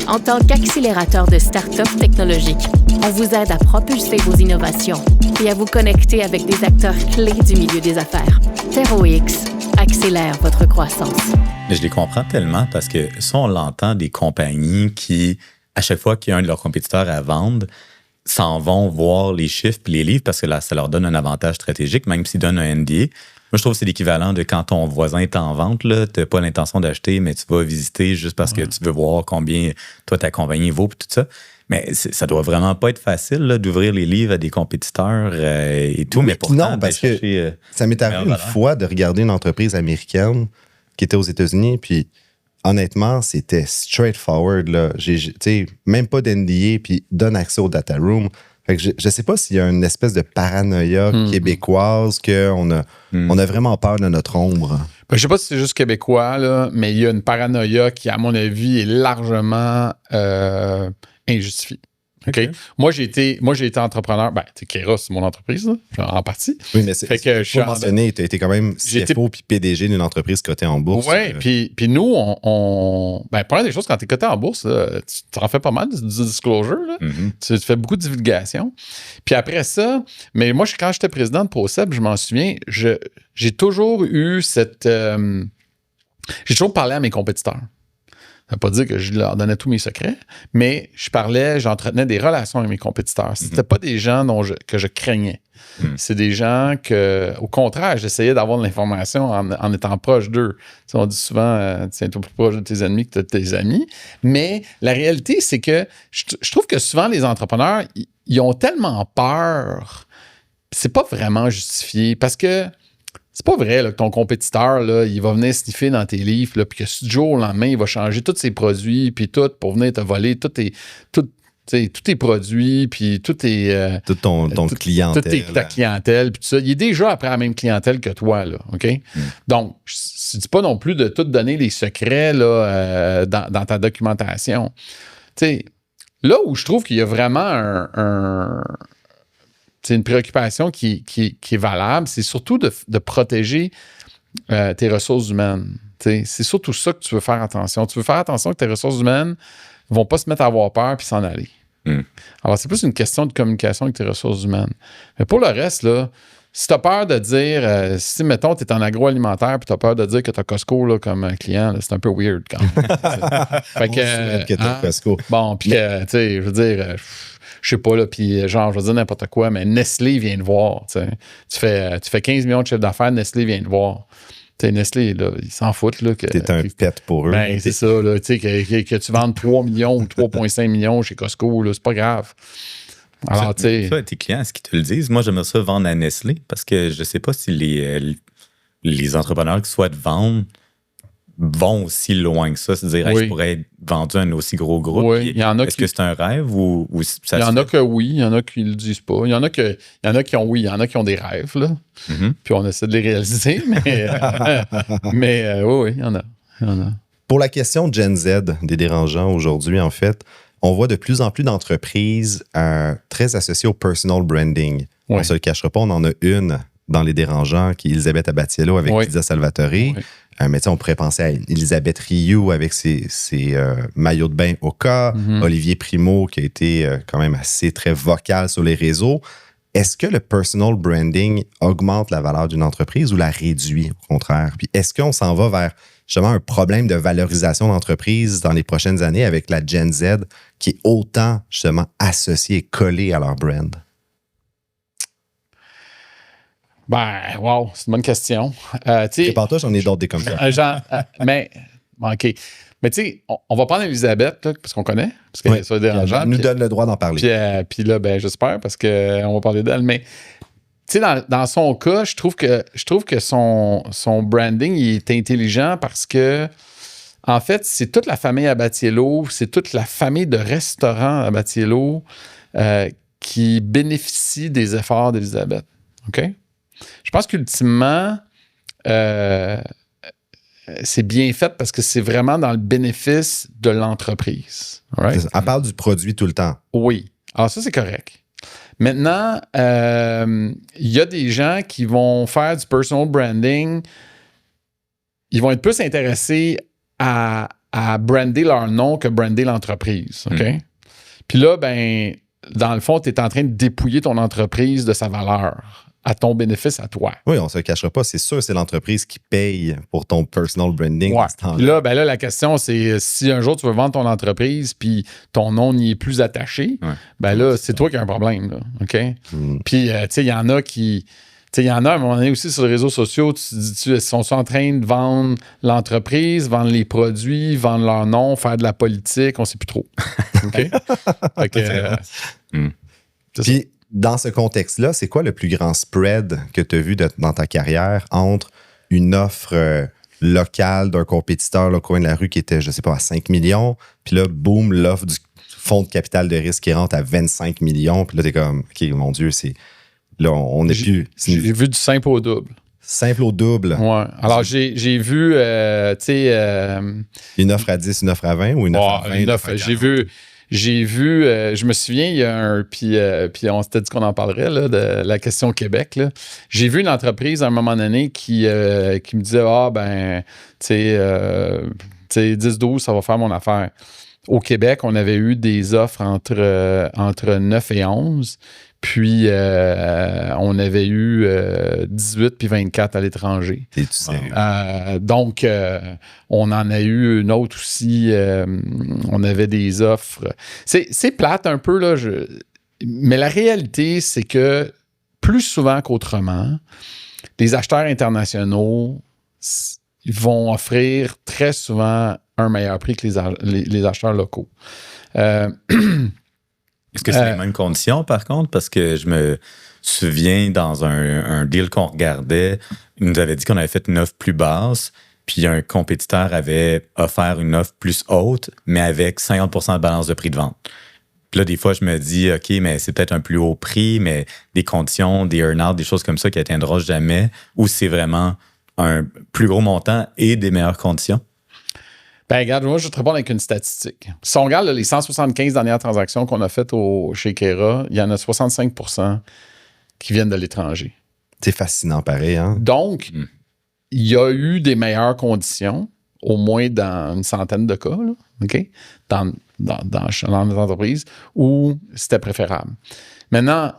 En tant qu'accélérateur de start-up technologiques, on vous aide à propulser vos innovations et à vous connecter avec des acteurs clés du milieu des affaires. TerraX accélère votre croissance. Mais je les comprends tellement parce que ça, on l'entend des compagnies qui, à chaque fois qu'il y a un de leurs compétiteurs à vendre, s'en vont voir les chiffres et les livres parce que là, ça leur donne un avantage stratégique, même s'ils donnent un NDA. Moi, je trouve que c'est l'équivalent de quand ton voisin est en vente, tu n'as pas l'intention d'acheter, mais tu vas visiter juste parce que tu veux voir combien toi, ta compagnie vaut et tout ça. Mais ça doit vraiment pas être facile là, d'ouvrir les livres à des compétiteurs et tout. Mais pourtant, non, parce que ça m'est arrivé une fois de regarder une entreprise américaine qui était aux États-Unis, puis honnêtement, c'était straightforward. Là. Même pas d'NDA, puis donne accès au data room. Fait que je sais pas s'il y a une espèce de paranoïa québécoise qu'on a vraiment peur de notre ombre. Ben, je sais pas si c'est juste québécois, là, mais il y a une paranoïa qui, à mon avis, est largement injustifiée. Okay. Moi, j'ai été entrepreneur. Ben, Kera, c'est mon entreprise, là, en partie. Oui, mais c'est faut mentionner, tu as été quand même CFO puis PDG d'une entreprise cotée en bourse. Oui, puis nous, ben, première des choses, quand tu es coté en bourse, là, tu en fais pas mal du disclosure. Là. Mm-hmm. Tu fais beaucoup de divulgation. Puis après ça, mais moi, quand j'étais président de ProCep, je m'en souviens, j'ai toujours eu cette... j'ai toujours parlé à mes compétiteurs. Ça ne veut pas dire que je leur donnais tous mes secrets, mais j'entretenais des relations avec mes compétiteurs. C'était pas des gens que je craignais. C'est des gens que, au contraire, j'essayais d'avoir de l'information en étant proche d'eux. Tu sais, on dit souvent, tu es plus proche de tes ennemis que de tes amis. Mais la réalité, c'est que je trouve que souvent, les entrepreneurs, ils ont tellement peur. C'est pas vraiment justifié parce que c'est pas vrai là, que ton compétiteur, là, il va venir sniffer dans tes livres, puis que du jour au lendemain, il va changer tous ses produits, puis tout, pour venir te voler tous sais, tous tes produits, puis tout est... Toute ton clientèle. Toute ta clientèle, puis tout ça. Il est déjà après la même clientèle que toi, là, OK? Donc, je ne dis pas non plus de tout donner les secrets là, dans ta documentation. Tu sais, là où je trouve qu'il y a vraiment une préoccupation qui est valable, c'est surtout de protéger tes ressources humaines. T'sais, c'est surtout ça que tu veux faire attention. Tu veux faire attention que tes ressources humaines ne vont pas se mettre à avoir peur puis s'en aller. Alors, c'est plus une question de communication avec tes ressources humaines. Mais pour le reste, là, si tu as peur de dire, si, mettons, tu es en agroalimentaire puis tu as peur de dire que tu as Costco là, comme client, là, c'est un peu weird quand même. Fait que tu as Costco. Bon, puis tu sais, je veux dire, je sais pas, là, puis genre, je veux dire n'importe quoi, mais Nestlé vient te voir. Tu fais 15 millions de chiffre d'affaires, Nestlé vient te voir. T'sais, Nestlé, là, ils s'en foutent. Là, t'es un pet pour eux. Ben, c'est ça, là, que tu vendes 3 millions ou 3,5 millions chez Costco, là, c'est pas grave. Alors, tu sais. Tes clients, est-ce qu'ils te le disent? Moi, j'aimerais ça vendre à Nestlé parce que je sais pas si les entrepreneurs qui souhaitent vendre vont aussi loin que ça, c'est-à-dire je pourrais être vendu à un aussi gros groupe. Oui, il y en a est-ce que c'est un rêve ou ça il y en a que oui, il y en a qui le disent pas. Il y en a qui ont oui, il y en a qui ont des rêves, là. Puis on essaie de les réaliser, mais oui, il y en a. Pour la question de Gen Z, des dérangeants aujourd'hui, en fait, on voit de plus en plus d'entreprises très associées au personal branding. On ne se le cachera pas, on en a une dans les dérangeants qui est Elisabeth Abatiello avec Pizza Salvatore. Mais on pourrait penser à Elisabeth Rioux avec ses maillots de bain Oka, Olivier Primo qui a été quand même assez très vocal sur les réseaux. Est-ce que le personal branding augmente la valeur d'une entreprise ou la réduit au contraire? Puis est-ce qu'on s'en va vers justement un problème de valorisation d'entreprise dans les prochaines années avec la Gen Z qui est autant justement associée et collée à leur brand? Ben, wow, c'est une bonne question. Prépare-toi, j'en ai d'autres des comme ça. Mais, OK. Mais tu sais, on va prendre Elisabeth, là, parce qu'on connaît, parce qu'elle est sur dérangeant. Elle nous donne le droit d'en parler. Puis là, ben, j'espère, parce qu'on va parler d'elle. Mais, tu sais, dans son cas, je trouve que son branding il est intelligent parce que, en fait, c'est toute la famille Abatiello, c'est toute la famille de restaurants Abatiello qui bénéficie des efforts d'Elisabeth. OK? Je pense qu'ultimement, c'est bien fait parce que c'est vraiment dans le bénéfice de l'entreprise. Right? Elle parle du produit tout le temps. Oui. Alors ça, c'est correct. Maintenant, il y a des gens qui vont faire du personal branding. Ils vont être plus intéressés à brander leur nom que brander l'entreprise. OK? Puis là, ben, dans le fond, tu es en train de dépouiller ton entreprise de sa valeur à ton bénéfice à toi. Oui, on ne se le cachera pas. C'est sûr, c'est l'entreprise qui paye pour ton personal branding. Ouais. Puis là, ben là, la question, c'est si un jour tu veux vendre ton entreprise puis ton nom n'y est plus attaché, ben là, c'est toi qui as un problème. Là, OK? Puis, tu sais, il y en a qui... Tu sais, il y en a, à un moment donné aussi sur les réseaux sociaux, ils sont en train de vendre l'entreprise, vendre les produits, vendre leur nom, faire de la politique, on ne sait plus trop. OK? Fait que, Puis, dans ce contexte-là, c'est quoi le plus grand spread que tu as vu dans ta carrière entre une offre locale d'un compétiteur au coin de la rue qui était, je ne sais pas, à 5 millions, puis là, boum, l'offre du fonds de capital de risque qui rentre à 25 millions, puis là, t'es comme, OK, mon Dieu, c'est... Là, on n'est plus... J'ai vu du simple au double. Simple au double? Ouais. Alors, j'ai vu, tu sais... une offre à 10, une offre à 20 ou une offre à 20? Une offre, j'ai vu, je me souviens, il y a un, puis on s'était dit qu'on en parlerait, là, de la question Québec, là. J'ai vu une entreprise à un moment donné qui me disait, tu sais, 10-12, ça va faire mon affaire. Au Québec, on avait eu des offres entre 9 et 11, puis on avait eu 18 puis 24 à l'étranger. T'es-tu sérieux? Donc, on en a eu une autre aussi. On avait des offres. C'est plate un peu, là. Mais la réalité, c'est que plus souvent qu'autrement, les acheteurs internationaux vont offrir très souvent un meilleur prix que les acheteurs locaux. Est-ce que c'est les mêmes conditions, par contre? Parce que je me souviens, dans un deal qu'on regardait, il nous avait dit qu'on avait fait une offre plus basse, puis un compétiteur avait offert une offre plus haute, mais avec 50% de balance de prix de vente. Puis là, des fois, je me dis, OK, mais c'est peut-être un plus haut prix, mais des conditions, des earn-out, des choses comme ça qui n'atteindront jamais, ou c'est vraiment un plus gros montant et des meilleures conditions? Ben, regarde, moi, je vais te répondre avec une statistique. Si on regarde là, les 175 dernières transactions qu'on a faites chez Kera, il y en a 65% qui viennent de l'étranger. C'est fascinant, pareil. Hein? Donc, il y a eu des meilleures conditions, au moins dans une centaine de cas, là, OK? Dans les entreprises, où c'était préférable. Maintenant,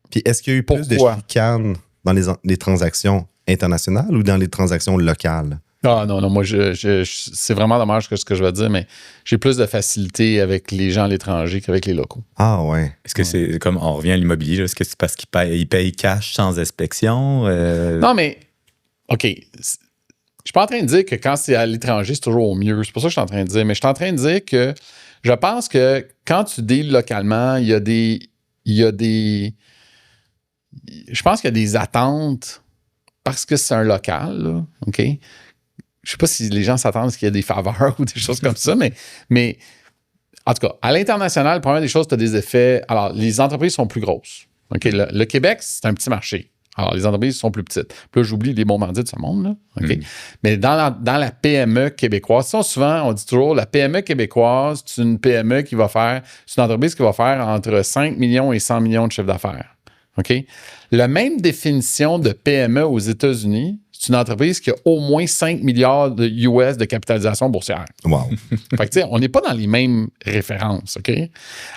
puis est-ce qu'il y a eu plus de chicanes dans les transactions internationales ou dans les transactions locales? Ah non, moi, c'est vraiment dommage que ce que je vais dire, mais j'ai plus de facilité avec les gens à l'étranger qu'avec les locaux. Ah ouais. Est-ce que c'est comme on revient à l'immobilier, là, est-ce que c'est parce qu'ils payent cash sans inspection? Non, mais OK. Je suis pas en train de dire que quand c'est à l'étranger, c'est toujours au mieux. C'est pas ça que je suis en train de dire, mais je suis en train de dire que je pense que quand tu deals localement, il y a des. Je pense qu'il y a des attentes parce que c'est un local, là, OK? Je sais pas si les gens s'attendent à ce qu'il y ait des faveurs ou des choses comme ça, mais en tout cas, à l'international, première des choses, tu as des effets. Alors, les entreprises sont plus grosses. OK? Le Québec, c'est un petit marché. Alors, les entreprises sont plus petites. Puis là, j'oublie les bons bandits de ce monde, là. OK? Mais dans la PME québécoise, souvent, on dit toujours, la PME québécoise, c'est une PME qui va faire, c'est une entreprise qui va faire entre 5 millions et 100 millions de chiffre d'affaires. OK? La même définition de PME aux États-Unis, c'est une entreprise qui a au moins 5 milliards de US de capitalisation boursière. Wow. Fait que, tu sais, on n'est pas dans les mêmes références, OK?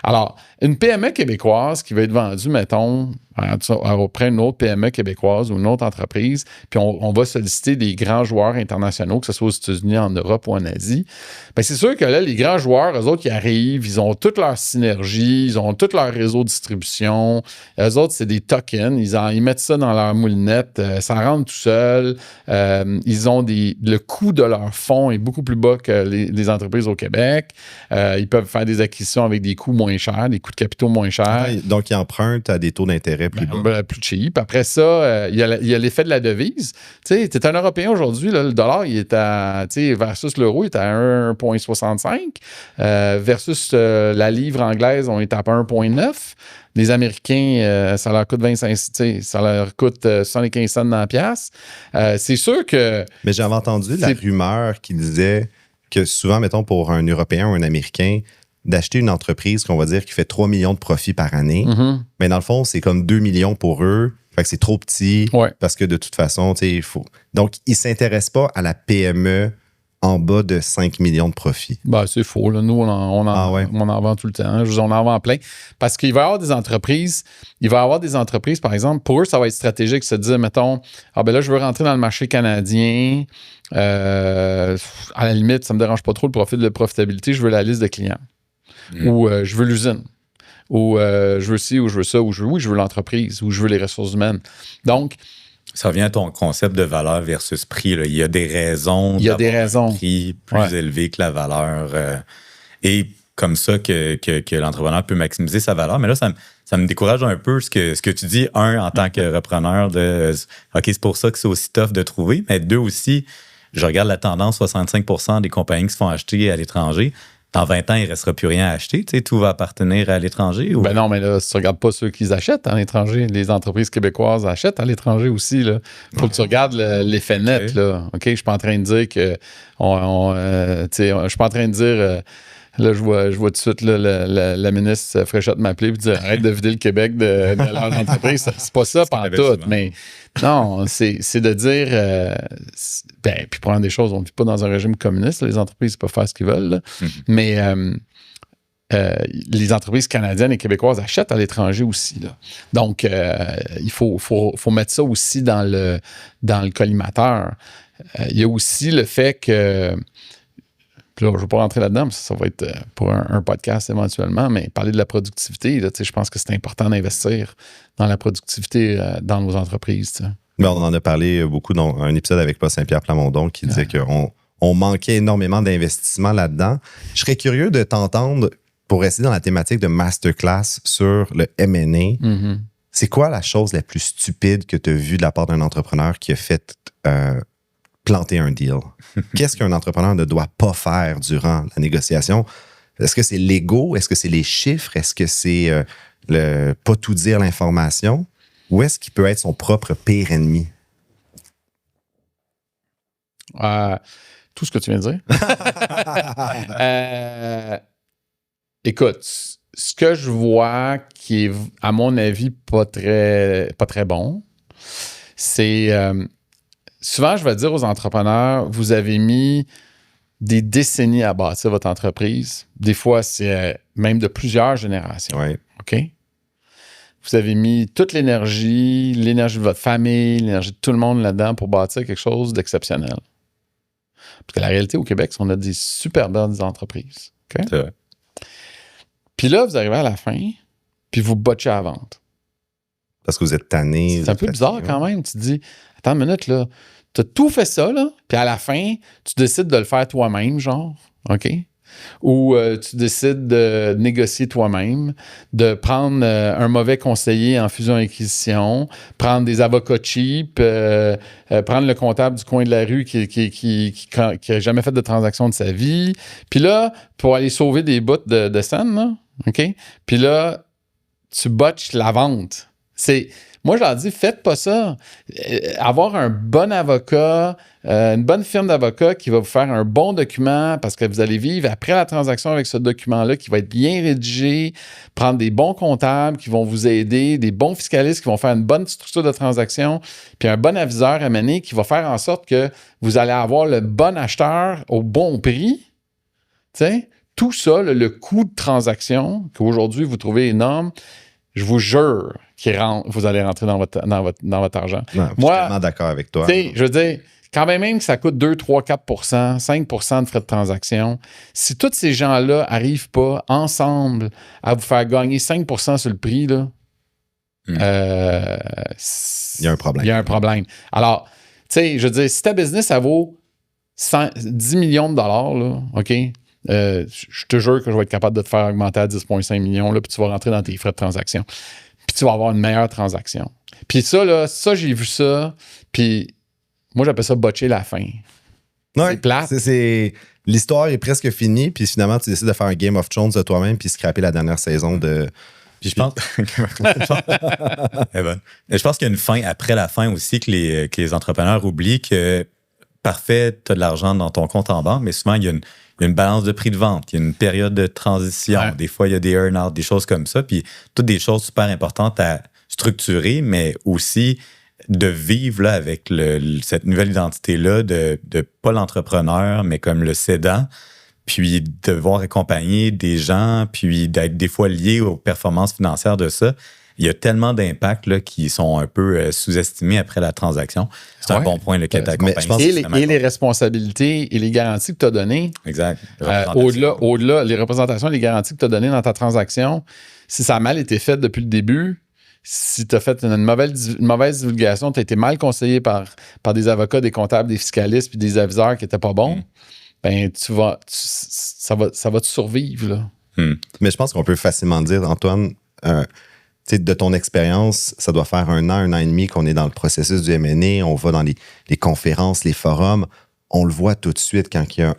Alors, une PME québécoise qui va être vendue, mettons, auprès d'une autre PME québécoise ou une autre entreprise, puis on va solliciter des grands joueurs internationaux, que ce soit aux États-Unis, en Europe ou en Asie, bien, c'est sûr que là, les grands joueurs, eux autres, qui arrivent, ils ont toute leur synergie, ils ont tout leur réseau de distribution. Eux autres, c'est des tokens. Ils mettent ça dans leur moulinette. Ça rentre tout seul. Ils ont le coût de leur fonds est beaucoup plus bas que les entreprises au Québec. Ils peuvent faire des acquisitions avec des coûts moins chers, des coûts de capitaux moins chers. Donc, ils empruntent à des taux d'intérêt plus bas. Plus cheap. Après ça, il y a l'effet de la devise. Tu sais, tu es un Européen aujourd'hui, là, le dollar, il est à, tu sais, versus l'euro, il est à 1,65. Versus la livre anglaise, on est à 1,9. Les Américains, ça leur coûte 25, ça leur coûte 75 cents dans la pièce. C'est sûr que... Mais j'avais entendu la rumeur qui disait que souvent, mettons, pour un Européen ou un Américain, d'acheter une entreprise qu'on va dire qui fait 3 millions de profits par année, mais dans le fond, c'est comme 2 millions pour eux. Fait que c'est trop petit parce que de toute façon, tu sais, il faut... Donc, ils ne s'intéressent pas à la PME en bas de 5 millions de profits. Ben, c'est faux. Là. Nous, on en vend tout le temps. On en vend plein. Parce qu'il va y avoir des entreprises, par exemple, pour eux, ça va être stratégique de se dire, mettons, ben là, je veux rentrer dans le marché canadien. À la limite, ça ne me dérange pas trop le profil de profitabilité. Je veux la liste de clients. Ou je veux l'usine. Ou je veux ci, ou je veux ça, ou je veux l'entreprise, ou je veux les ressources humaines. Donc, ça revient à ton concept de valeur versus prix. Là. Il y a des raisons un prix plus élevé que la valeur. Et comme ça que l'entrepreneur peut maximiser sa valeur. Mais là, ça me décourage un peu ce que tu dis. Un, en tant que repreneur, OK, c'est pour ça que c'est aussi tough de trouver. Mais deux aussi, je regarde la tendance, 65% des compagnies qui se font acheter à l'étranger. Dans 20 ans, il ne restera plus rien à acheter. Tu sais, tout va appartenir à l'étranger. Ou... Ben non, mais là, si tu ne regardes pas ceux qui achètent à l'étranger, les entreprises québécoises achètent à l'étranger aussi. Il faut que tu regardes l'effet net. Là. OK? Je ne suis pas en train de dire que... je suis pas en train de dire... Là, je vois tout de suite là, la ministre Fréchette m'appeler et dire arrête de vider le Québec de leur entreprise. C'est pas ça pantoute, mais non, c'est de dire puis pour des choses, on ne vit pas dans un régime communiste, là, les entreprises peuvent faire ce qu'ils veulent. Là. Mais les entreprises canadiennes et québécoises achètent à l'étranger aussi. Là. Donc, il faut mettre ça aussi dans le collimateur. Il y a aussi le fait que là, je ne vais pas rentrer là-dedans, parce que ça va être pour un podcast éventuellement, mais parler de la productivité, là, je pense que c'est important d'investir dans la productivité dans nos entreprises. Ben, on en a parlé beaucoup dans un épisode avec Paul Saint-Pierre Plamondon qui disait qu'on manquait énormément d'investissement là-dedans. Je serais curieux de t'entendre pour rester dans la thématique de masterclass sur le M&A. C'est quoi la chose la plus stupide que tu as vue de la part d'un entrepreneur qui a fait... planter un deal. Qu'est-ce qu'un entrepreneur ne doit pas faire durant la négociation? Est-ce que c'est l'ego? Est-ce que c'est les chiffres? Est-ce que c'est le pas tout dire l'information? Ou est-ce qu'il peut être son propre pire ennemi? Tout ce que tu viens de dire. Écoute, ce que je vois qui est, à mon avis, pas très bon, c'est souvent, je vais dire aux entrepreneurs, vous avez mis des décennies à bâtir votre entreprise. Des fois, c'est même de plusieurs générations. Oui. OK? Vous avez mis toute l'énergie de votre famille, l'énergie de tout le monde là-dedans pour bâtir quelque chose d'exceptionnel. Parce que la réalité au Québec, c'est qu'on a des super bonnes entreprises. OK? C'est vrai. Puis là, vous arrivez à la fin, puis vous botchez à la vente. Parce que vous êtes tanné. C'est un peu bizarre quand même. Tu te dis, attends une minute, là, tu as tout fait ça, là, puis à la fin, tu décides de le faire toi-même, genre, OK? Ou tu décides de négocier toi-même, de prendre un mauvais conseiller en fusion-acquisition, prendre des avocats cheap, prendre le comptable du coin de la rue qui a jamais fait de transaction de sa vie. Puis là, pour aller sauver des bouts de scène, là, OK? Puis là, tu botches la vente. Moi, je leur dis, faites pas ça. Avoir un bon avocat, une bonne firme d'avocats qui va vous faire un bon document parce que vous allez vivre après la transaction avec ce document-là qui va être bien rédigé, prendre des bons comptables qui vont vous aider, des bons fiscalistes qui vont faire une bonne structure de transaction, puis un bon aviseur M&A qui va faire en sorte que vous allez avoir le bon acheteur au bon prix. Tu sais, tout ça, le coût de transaction qu'aujourd'hui vous trouvez énorme, je vous jure vous allez rentrer dans votre argent. Non, je suis tellement d'accord avec toi. Je veux dire, quand même que ça coûte 2, 3, 4 5 de frais de transaction, si tous ces gens-là n'arrivent pas ensemble à vous faire gagner 5 sur le prix, là, il y a un problème. Il y a un problème. Alors, tu sais, je veux dire, si ta business, ça vaut 10 millions de dollars, là, OK? Je te jure que je vais être capable de te faire augmenter à 10,5 millions, là, puis tu vas rentrer dans tes frais de transaction. Puis tu vas avoir une meilleure transaction. Puis ça, là, j'ai vu ça, puis moi, j'appelle ça botcher la fin. Ouais, c'est plate. L'histoire est presque finie, puis finalement, tu décides de faire un Game of Thrones de toi-même, puis scraper la dernière saison de... Puis je pense... Je pense qu'il y a une fin après la fin aussi que les entrepreneurs oublient que, parfait, tu as de l'argent dans ton compte en banque, mais souvent, il y a une balance de prix de vente, il y a une période de transition. Ouais. Des fois, il y a des earn-out, des choses comme ça. Puis toutes des choses super importantes à structurer, mais aussi de vivre là, avec cette nouvelle identité-là de pas l'entrepreneur, mais comme le cédant, puis de devoir accompagner des gens, puis d'être des fois lié aux performances financières de ça. Il y a tellement d'impacts là, qui sont un peu sous-estimés après la transaction. C'est un bon point lequel tu accompagnes. Et les responsabilités et les garanties que tu as données. Exact. Au-delà, les représentations et les garanties que tu as données dans ta transaction, si ça a mal été fait depuis le début, si tu as fait une mauvaise divulgation, tu as été mal conseillé par des avocats, des comptables, des fiscalistes puis des aviseurs qui n'étaient pas bons, ben ça va te survivre. Là. Mais je pense qu'on peut facilement dire, Antoine, de ton expérience, ça doit faire un an et demi qu'on est dans le processus du M&A, on va dans les conférences, les forums, on le voit tout de suite quand il y a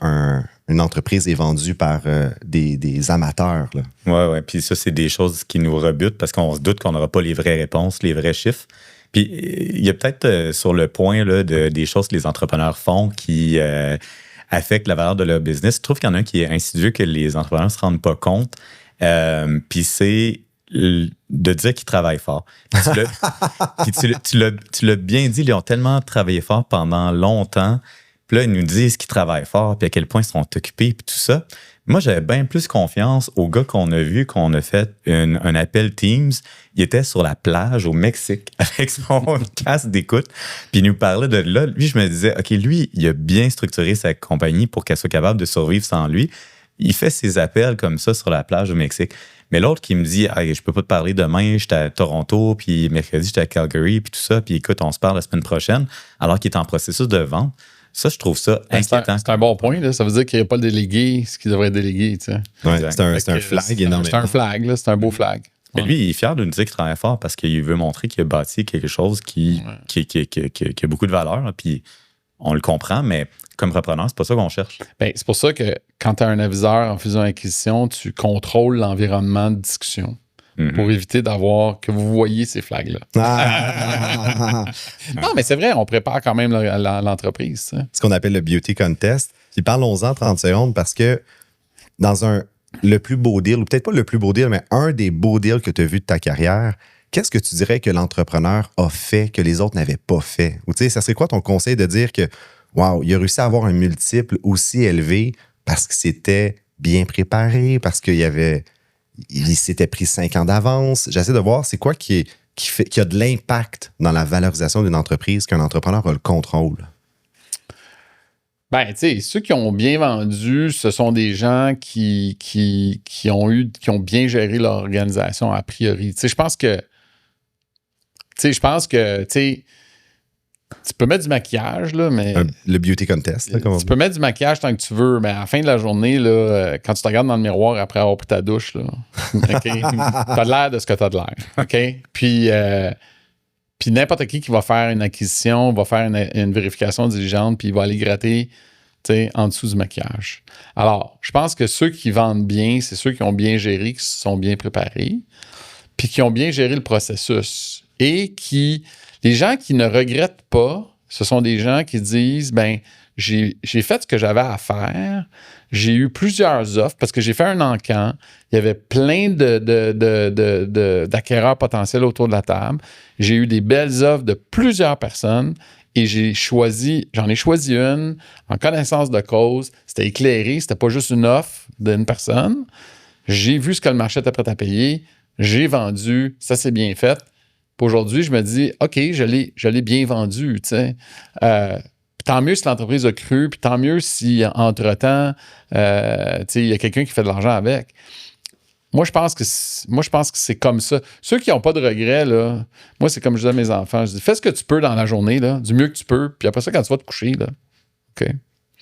une entreprise est vendue par des amateurs. Oui. Puis ça, c'est des choses qui nous rebutent parce qu'on se doute qu'on n'aura pas les vraies réponses, les vrais chiffres. Puis il y a peut-être sur le point là, des choses que les entrepreneurs font qui affectent la valeur de leur business. Je trouve qu'il y en a un qui est insidieux que les entrepreneurs ne se rendent pas compte. Puis c'est de dire qu'ils travaillent fort. Tu l'as bien dit, ils ont tellement travaillé fort pendant longtemps. Puis là, ils nous disent qu'ils travaillent fort, puis à quel point ils sont occupés, puis tout ça. Moi, j'avais bien plus confiance aux gars qu'on a vu, qu'on a fait un appel Teams. Il était sur la plage au Mexique avec son casque d'écoute, puis il nous parlait de là. Lui, je me disais, OK, lui, il a bien structuré sa compagnie pour qu'elle soit capable de survivre sans lui. Il fait ses appels comme ça sur la plage au Mexique. Mais l'autre qui me dit, hey, je peux pas te parler demain, j'étais à Toronto, puis mercredi, j'étais à Calgary, puis tout ça, puis écoute, on se parle la semaine prochaine, alors qu'il est en processus de vente. Ça, je trouve ça inquiétant. C'est un bon point. Là. Ça veut dire qu'il n'y a pas le délégué, ce qu'il devrait déléguer. Tu sais. Ouais, c'est un flag énormément. C'est un flag, là, c'est un beau flag. Mais lui, il est fier de nous dire qu'il travaille fort parce qu'il veut montrer qu'il a bâti quelque chose qui a beaucoup de valeur. Puis on le comprend, mais comme repreneur, c'est pas ça qu'on cherche. Ben, c'est pour ça que quand tu as un aviseur en fusion-acquisition, tu contrôles l'environnement de discussion pour éviter d'avoir que vous voyez ces flags-là. Non, mais c'est vrai, on prépare quand même l'entreprise. Ça. Ce qu'on appelle le beauty contest. Puis parlons-en 30 secondes parce que dans le plus beau deal, ou peut-être pas le plus beau deal, mais un des beaux deals que tu as vu de ta carrière, qu'est-ce que tu dirais que l'entrepreneur a fait que les autres n'avaient pas fait? Ou tu sais, ça serait quoi ton conseil de dire que, wow, il a réussi à avoir un multiple aussi élevé parce que c'était bien préparé, parce qu'il s'était pris 5 ans d'avance. J'essaie de voir c'est quoi qui a de l'impact dans la valorisation d'une entreprise qu'un entrepreneur a le contrôle. Ben, tu sais, ceux qui ont bien vendu, ce sont des gens qui ont bien géré leur organisation a priori. Tu sais, je pense que, tu peux mettre du maquillage, là, mais... Le beauty contest, là, tu peux mettre du maquillage tant que tu veux, mais à la fin de la journée, là, quand tu te regardes dans le miroir après avoir pris ta douche, là, okay, t'as l'air de ce que t'as de l'air, OK? Puis n'importe qui va faire une acquisition, va faire une vérification diligente, puis il va aller gratter en dessous du maquillage. Alors, je pense que ceux qui vendent bien, c'est ceux qui ont bien géré, qui se sont bien préparés, puis qui ont bien géré le processus. Et les gens qui ne regrettent pas, ce sont des gens qui disent, ben, j'ai fait ce que j'avais à faire, j'ai eu plusieurs offres, parce que j'ai fait un encan, il y avait plein d'acquéreurs potentiels autour de la table, j'ai eu des belles offres de plusieurs personnes, et j'en ai choisi une en connaissance de cause, c'était éclairé, c'était pas juste une offre d'une personne, j'ai vu ce que le marché était prêt à payer, j'ai vendu, ça s'est bien fait. Puis aujourd'hui, je me dis, OK, je l'ai bien vendu, tu sais. Tant mieux si l'entreprise a cru, puis tant mieux si, entre-temps, il y a quelqu'un qui fait de l'argent avec. Moi, je pense que c'est comme ça. Ceux qui n'ont pas de regrets, là, moi, c'est comme je dis à mes enfants, je dis, fais ce que tu peux dans la journée, là, du mieux que tu peux, puis après ça, quand tu vas te coucher, là, OK?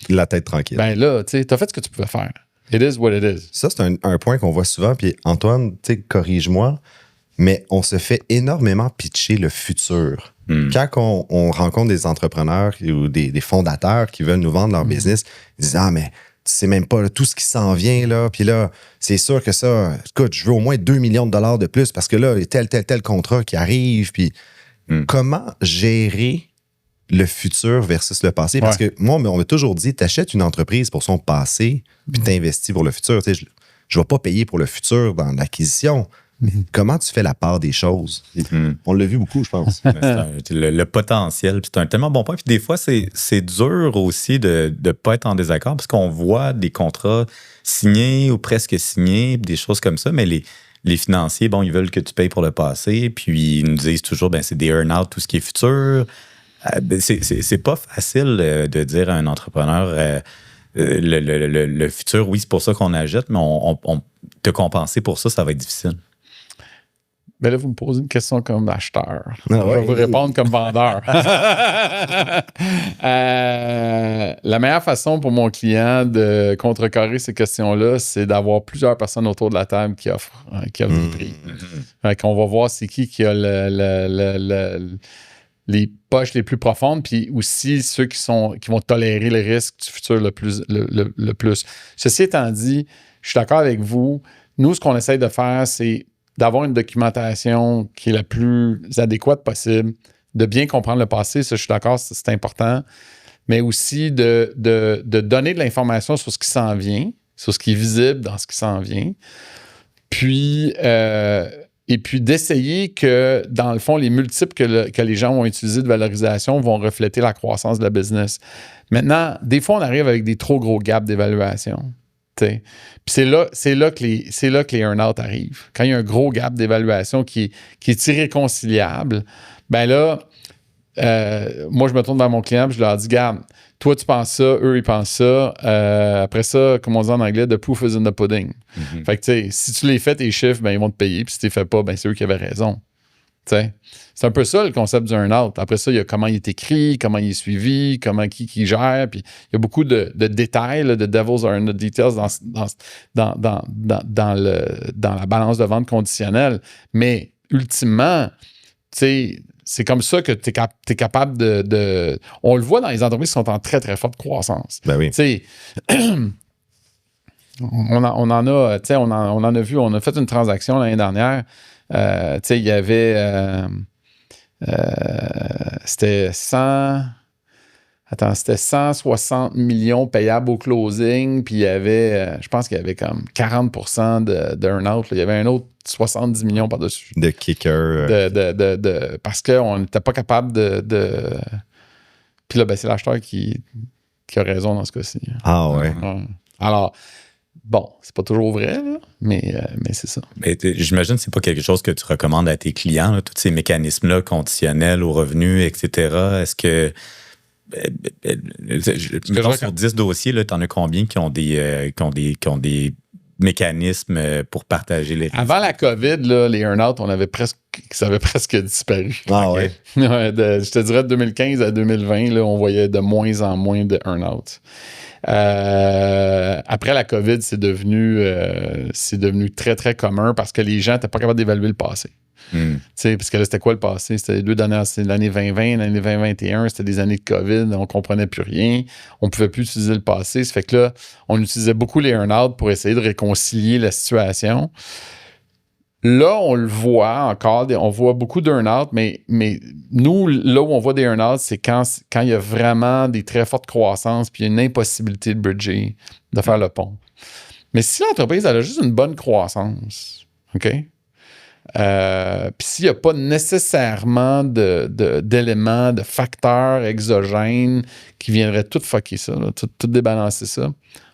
La tête tranquille. Ben là, tu sais, t'as fait ce que tu pouvais faire. It is what it is. Ça, c'est un point qu'on voit souvent, puis Antoine, tu sais, corrige-moi, mais on se fait énormément pitcher le futur. Quand on rencontre des entrepreneurs ou des fondateurs qui veulent nous vendre leur business, ils disent « Ah, mais tu sais même pas là, tout ce qui s'en vient, là. Puis là, c'est sûr que ça, écoute, je veux au moins 2 millions de dollars de plus parce que là, il y a tel contrat qui arrive. » Puis comment gérer le futur versus le passé? Parce que moi, on m'a toujours dit, t'achètes une entreprise pour son passé, puis t'investis pour le futur. Tu sais, je ne vais pas payer pour le futur dans l'acquisition. Comment tu fais la part des choses? On l'a vu beaucoup, je pense. Le potentiel, c'est un tellement bon point. Puis des fois, c'est dur aussi de ne pas être en désaccord parce qu'on voit des contrats signés ou presque signés, des choses comme ça, mais les financiers, bon, ils veulent que tu payes pour le passé, puis ils nous disent toujours, ben c'est des earn-out, tout ce qui est futur. C'est pas facile de dire à un entrepreneur... le futur, oui, c'est pour ça qu'on achète, mais on te compenser pour ça, ça va être difficile. Ben là, vous me posez une question comme acheteur. Je vais vous répondre comme vendeur. La meilleure façon pour mon client de contrecarrer ces questions-là, c'est d'avoir plusieurs personnes autour de la table qui offrent des prix. Fait qu'on va voir c'est qui a les poches les plus profondes, puis aussi ceux qui vont tolérer les risques du futur le plus. Ceci étant dit, je suis d'accord avec vous. Nous, ce qu'on essaye de faire, c'est d'avoir une documentation qui est la plus adéquate possible, de bien comprendre le passé, ça, je suis d'accord, c'est important, mais aussi de donner de l'information sur ce qui s'en vient, sur ce qui est visible dans ce qui s'en vient, puis d'essayer que, dans le fond, les multiples que les gens vont utiliser de valorisation vont refléter la croissance de la business. Maintenant, des fois, on arrive avec des trop gros gaps d'évaluation. Puis c'est là que les earn-out arrivent. Quand il y a un gros gap d'évaluation qui est irréconciliable, ben là, moi, je me tourne vers mon client et je leur dis, regarde, toi, tu penses ça, eux, ils pensent ça. Après ça, comme on dit en anglais, the proof is in the pudding. Fait que, tu sais, si tu les fais, tes chiffres, ben, ils vont te payer. Puis si tu les fais pas, ben, c'est eux qui avaient raison. T'sais. C'est un peu ça le concept du earn-out. Après ça, il y a comment il est écrit, comment il est suivi, comment qui gère. Puis il y a beaucoup de détails, là, de devil's are in the details dans la balance de vente conditionnelle. Mais ultimement, tu sais, c'est comme ça que tu es capable de... On le voit dans les entreprises qui sont en très, très forte croissance. Ben oui. Tu sais, on en a vu, on a fait une transaction l'année dernière. Tu sais, il y avait... c'était 160 millions payables au closing, puis il y avait, je pense qu'il y avait comme 40% d'earn-out. Il y avait un autre 70 millions par-dessus. De kicker. Parce qu'on n'était pas capable de... Puis là, ben, c'est l'acheteur qui a raison dans ce cas-ci. Ah ouais. Alors, bon, c'est pas toujours vrai, là, mais c'est ça. Mais j'imagine que c'est pas quelque chose que tu recommandes à tes clients, là, tous ces mécanismes-là conditionnels aux revenus, etc. Est-ce que... sur 10 dossiers, tu en as combien qui ont des mécanismes pour partager les risques? Avant la COVID, là, les earn-out, ça avait presque disparu. Ah ouais. Je te dirais de 2015 à 2020, là, on voyait de moins en moins de earn-out. Après la COVID, c'est devenu très, très commun parce que les gens n'étaient pas capables d'évaluer le passé. Parce que là, c'était quoi le passé? C'était les 2 dernières, c'était l'année 2020, l'année 2021, c'était des années de COVID, on ne comprenait plus rien, on ne pouvait plus utiliser le passé. Ça fait que là, on utilisait beaucoup les earn-out pour essayer de réconcilier la situation. Là, on le voit encore, on voit beaucoup d'earn-out, mais nous, là où on voit des earn-out, c'est quand il y a vraiment des très fortes croissances puis il y a une impossibilité de bridger, de faire le pont. Mais si l'entreprise elle a juste une bonne croissance, OK? Puis s'il n'y a pas nécessairement d'éléments, de facteurs exogènes qui viendraient tout fucker ça, là, tout débalancer ça,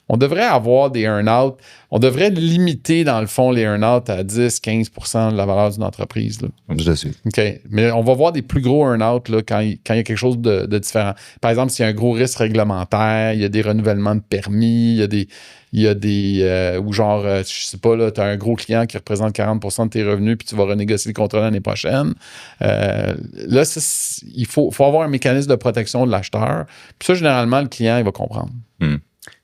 on devrait avoir des earn-out. On devrait limiter, dans le fond, les earn-out à 10-15% de la valeur d'une entreprise. Là. Je suis. OK. Mais on va voir des plus gros earn-out là, quand il y a quelque chose de différent. Par exemple, s'il y a un gros risque réglementaire, il y a des renouvellements de permis, il y a des ou genre, je sais pas, là, tu as un gros client qui représente 40% de tes revenus puis tu vas renégocier le contrat l'année prochaine. Là, il faut avoir un mécanisme de protection de l'acheteur. Puis ça, généralement, le client, il va comprendre.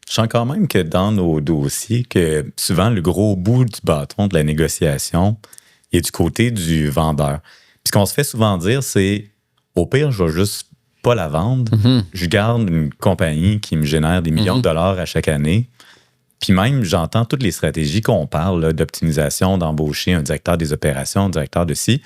Je sens quand même que dans nos dossiers, que souvent, le gros bout du bâton de la négociation est du côté du vendeur. Puis ce qu'on se fait souvent dire, c'est au pire, je vais juste pas la vendre. Je garde une compagnie qui me génère des millions de dollars à chaque année. Puis même, j'entends toutes les stratégies qu'on parle là, d'optimisation, d'embaucher un directeur des opérations, un directeur de ci.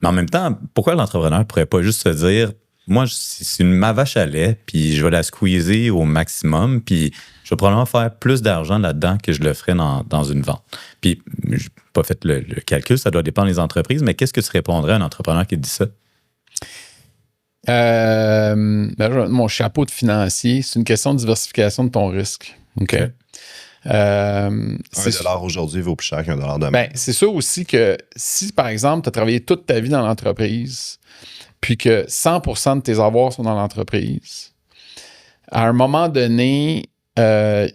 Mais en même temps, pourquoi l'entrepreneur ne pourrait pas juste se dire moi, c'est ma vache à lait, puis je vais la squeezer au maximum, puis je vais probablement faire plus d'argent là-dedans que je le ferais dans une vente. Puis, je n'ai pas fait le calcul, ça doit dépendre des entreprises, mais qu'est-ce que tu répondrais à un entrepreneur qui te dit ça? Mon chapeau de financier, c'est une question de diversification de ton risque. OK. $1 aujourd'hui vaut plus cher qu'un $1 demain. Ben, c'est sûr aussi que si, par exemple, tu as travaillé toute ta vie dans l'entreprise, puis que 100% de tes avoirs sont dans l'entreprise, à un moment donné, il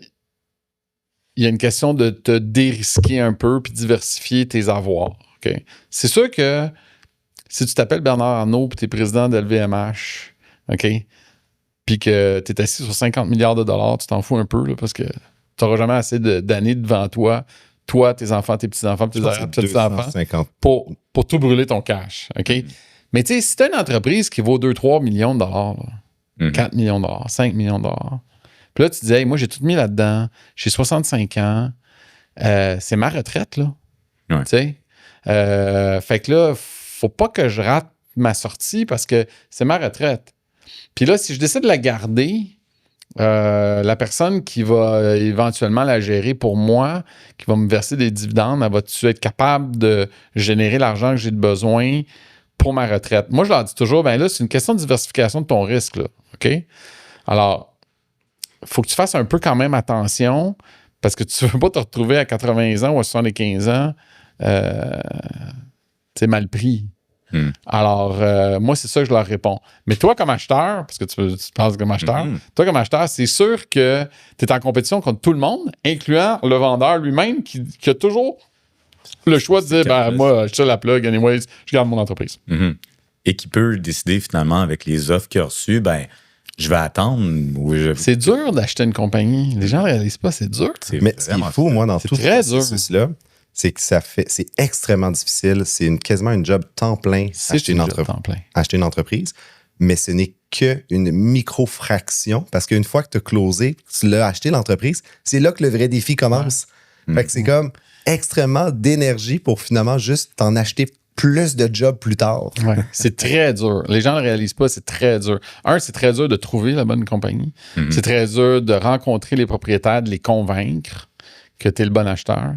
y a une question de te dérisquer un peu puis diversifier tes avoirs. Okay? C'est sûr que si tu t'appelles Bernard Arnault puis tu es président de LVMH, OK, puis que tu es assis sur 50 milliards de dollars, tu t'en fous un peu là, parce que tu n'auras jamais assez d'années devant toi, tes enfants, tes petits-enfants, tes petits-enfants, pour tout brûler ton cash. OK? Mais tu sais, si tu as une entreprise qui vaut 2-3 millions de dollars, là, 4 millions de dollars, 5 millions de dollars, puis là, tu te dis, hey, moi, j'ai tout mis là-dedans, j'ai 65 ans, c'est ma retraite, là. Ouais. Tu sais? Fait que là, faut pas que je rate ma sortie parce que c'est ma retraite. Puis là, si je décide de la garder, la personne qui va éventuellement la gérer pour moi, qui va me verser des dividendes, elle va-tu être capable de générer l'argent que j'ai de besoin pour ma retraite? Moi, je leur dis toujours, ben là, c'est une question de diversification de ton risque, là. OK? Alors, il faut que tu fasses un peu quand même attention parce que tu ne veux pas te retrouver à 80 ans ou à 75 ans mal pris. Alors, moi, c'est ça que je leur réponds. Mais toi, comme acheteur, parce que tu penses comme acheteur, toi, comme acheteur, c'est sûr que tu es en compétition contre tout le monde, incluant le vendeur lui-même qui a toujours le choix de dire, ben, moi, je tire la plug, anyways, je garde mon entreprise. Et qui peut décider finalement avec les offres qu'il a reçues, ben, je vais attendre. C'est dur d'acheter une compagnie. Les gens ne réalisent pas, c'est dur. Mais ce qu'il faut, moi, dans tout ce processus-là, c'est que c'est extrêmement difficile. C'est quasiment une job temps plein acheter une entreprise, mais ce n'est qu'une micro-fraction parce qu'une fois que tu as closé, tu l'as acheté l'entreprise, c'est là que le vrai défi commence. Fait que c'est comme extrêmement d'énergie pour finalement juste t'en acheter plus de jobs plus tard. Ouais. C'est très dur. Les gens ne le réalisent pas, c'est très dur. C'est très dur de trouver la bonne compagnie. C'est très dur de rencontrer les propriétaires, de les convaincre que tu es le bon acheteur.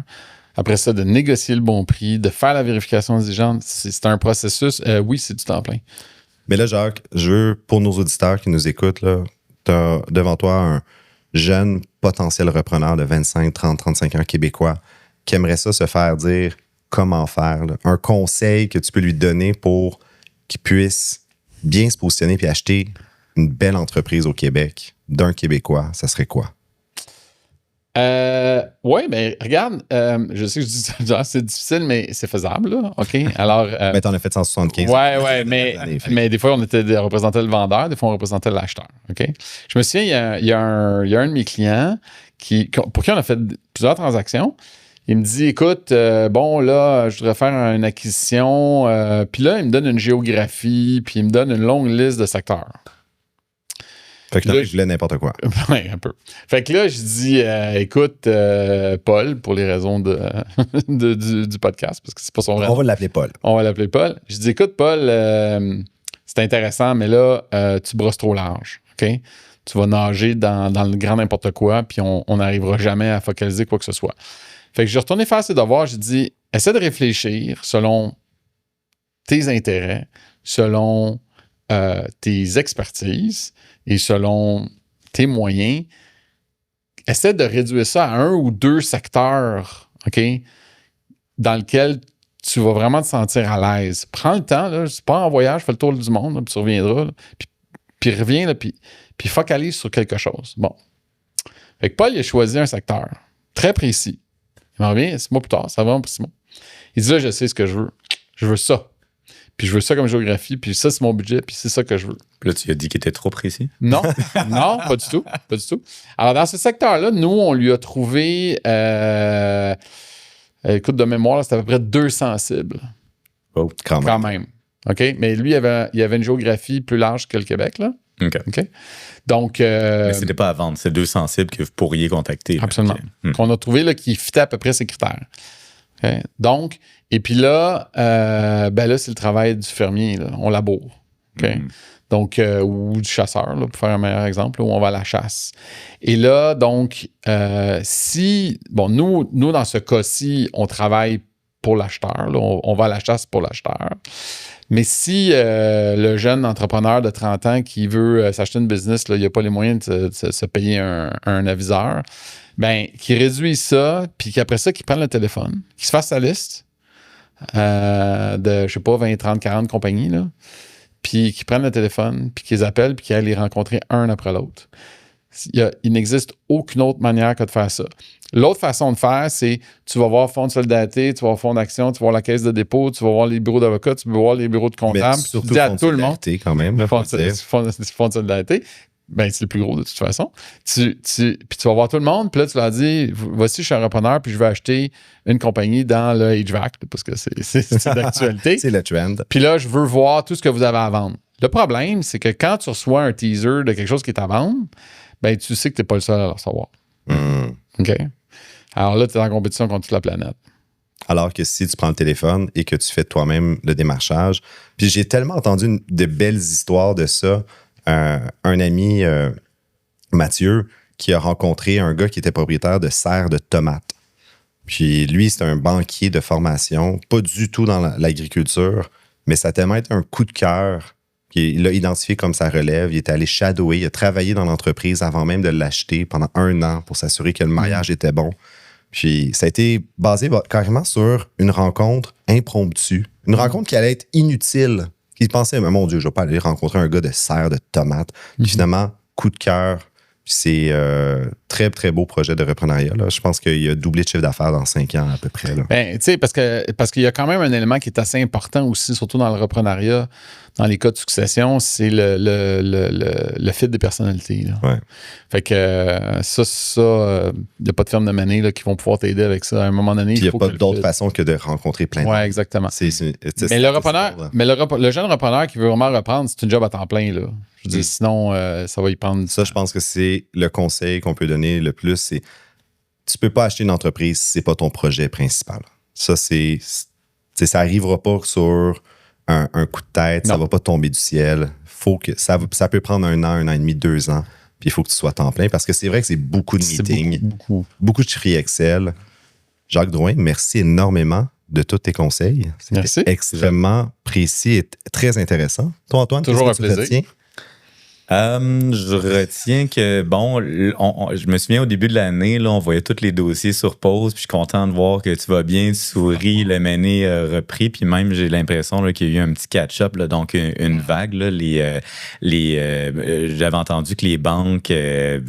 Après ça, de négocier le bon prix, de faire la vérification exigeante. C'est un processus. Oui, c'est du temps plein. Mais là, Jacques, je veux, pour nos auditeurs qui nous écoutent, tu as devant toi un jeune potentiel repreneur de 25, 30, 35 ans québécois qui aimerait ça se faire dire comment faire. Un conseil que tu peux lui donner pour qu'il puisse bien se positionner puis acheter une belle entreprise au Québec d'un Québécois, ça serait quoi? Oui, mais regarde, je sais que je dis ça, c'est difficile, mais c'est faisable, là. OK? Alors. Mais t'en as fait 175. Oui, mais des fois, on représentait le vendeur, des fois, on représentait l'acheteur. OK? Je me souviens, il y a un de mes clients pour qui on a fait plusieurs transactions. Il me dit, écoute, bon, là, je voudrais faire une acquisition. Puis là, il me donne une géographie, puis il me donne une longue liste de secteurs. Fait que là, je voulais n'importe quoi. Oui, un peu. Fait que là, je dis, écoute, Paul, pour les raisons du podcast, parce que c'est pas son vrai nom. On va l'appeler Paul. On va l'appeler Paul. Je dis, écoute, Paul, c'est intéressant, mais là, tu brosses trop large, OK? Tu vas nager dans le grand n'importe quoi, puis on n'arrivera jamais à focaliser quoi que ce soit. Fait que je suis retourné faire ses devoirs, j'ai dit, essaie de réfléchir selon tes intérêts, selon tes expertises et selon tes moyens. Essaie de réduire ça à 1 ou 2 secteurs, OK, dans lesquels tu vas vraiment te sentir à l'aise. Prends le temps, là, c'est pas en voyage, fais le tour du monde, là, puis tu reviendras, là, puis reviens, là, puis focalise sur quelque chose. Bon. Fait que Paul, il a choisi un secteur très précis. Il m'en revient 6 mois plus tard, ça va pour 6 mois. Il dit là, je sais ce que je veux. Je veux ça. Puis je veux ça comme géographie, puis ça, c'est mon budget, puis c'est ça que je veux. Là, tu as dit qu'il était trop précis? Non, non, pas du tout. Pas du tout. Alors, dans ce secteur-là, nous, on lui a trouvé, écoute, de mémoire, c'était à peu près 200 cibles. Oh, quand même. OK? Mais lui, il avait une géographie plus large que le Québec, là. OK. Donc. Mais c'était pas à vendre, c'est 200 cibles que vous pourriez contacter. Là. Absolument. Qu'on a trouvé là, qui fitait à peu près ces critères. Okay? Donc, et puis là, là, c'est le travail du fermier. Là. On laboure. Okay? Donc, ou du chasseur, là, pour faire un meilleur exemple, là, où on va à la chasse. Et là, donc, nous, dans ce cas-ci, on travaille pour l'acheteur. Là, on va à la chasse pour l'acheteur. Mais si le jeune entrepreneur de 30 ans qui veut s'acheter une business, là, il n'a pas les moyens de se payer un aviseur, bien, qu'il réduise ça, puis qu'après ça, qu'il prenne le téléphone, qu'il se fasse sa liste de, je sais pas, 20, 30, 40 compagnies, là, puis qu'il prenne le téléphone, puis qu'il les appelle, puis qu'il aille les rencontrer un après l'autre. Il n'existe aucune autre manière que de faire ça. L'autre façon de faire, c'est tu vas voir Fonds de solidarité, tu vas voir Fonds d'action, tu vas voir la caisse de dépôt, tu vas voir les bureaux d'avocats, tu vas voir les bureaux de comptables. Surtout tu dis à tout le monde. Quand même, Fonds de solidarité, ben, c'est le plus gros de toute façon. Puis tu vas voir tout le monde, puis là, tu leur dis voici, je suis un repreneur, puis je veux acheter une compagnie dans le HVAC, parce que c'est d'actualité. C'est le trend. Puis là, je veux voir tout ce que vous avez à vendre. Le problème, c'est que quand tu reçois un teaser de quelque chose qui est à vendre, ben, tu sais que tu n'es pas le seul à le recevoir. OK? Alors là, tu es en compétition contre toute la planète. Alors que si tu prends le téléphone et que tu fais toi-même le démarchage, puis j'ai tellement entendu de belles histoires de ça. Un ami, Mathieu, qui a rencontré un gars qui était propriétaire de serres de tomates. Puis lui, c'est un banquier de formation, pas du tout dans l'agriculture, mais ça a tellement été un coup de cœur qu'il l'a identifié comme sa relève. Il est allé shadower, il a travaillé dans l'entreprise avant même de l'acheter pendant 1 an pour s'assurer que le maillage était bon. Puis ça a été basé carrément sur une rencontre impromptue, une rencontre qui allait être inutile. Il pensait, mais mon Dieu, je vais pas aller rencontrer un gars de serre de tomates. Puis finalement, coup de cœur. C'est très, très beau projet de reprenariat. Là. Je pense qu'il a doublé de chiffre d'affaires dans 5 ans à peu près. Là. Ben, tu sais, parce qu'il y a quand même un élément qui est assez important aussi, surtout dans le reprenariat, dans les cas de succession, c'est le fit des personnalités. Là. Ouais. Fait que il n'y a pas de firme de monnaie là, qui vont pouvoir t'aider avec ça. À un moment donné, Puis il n'y a pas d'autre façon que de rencontrer plein de Ouais, monde. exactement. Mais le jeune repreneur qui veut vraiment reprendre, c'est une job à temps plein. Là. Je veux dire, sinon, ça va y prendre. Ça, je pense que c'est le conseil qu'on peut donner le plus, c'est tu peux pas acheter une entreprise si c'est pas ton projet principal. Ça, ça arrivera pas sur un coup de tête, ça va pas tomber du ciel. Faut que ça peut prendre 1 an et demi, 2 ans, puis il faut que tu sois à temps plein parce que c'est vrai que c'est beaucoup de meetings, beaucoup de chiffres Excel. Jacques Drouin, merci énormément de tous tes conseils. C'était extrêmement précis et très intéressant. Toi, Antoine, toujours un plaisir. Je retiens que, je me souviens au début de l'année, là, on voyait tous les dossiers sur pause, puis je suis content de voir que tu vas bien, tu souris, le M&A repris, puis même j'ai l'impression là, qu'il y a eu un petit catch-up, là, donc une vague. Là, j'avais entendu que les banques,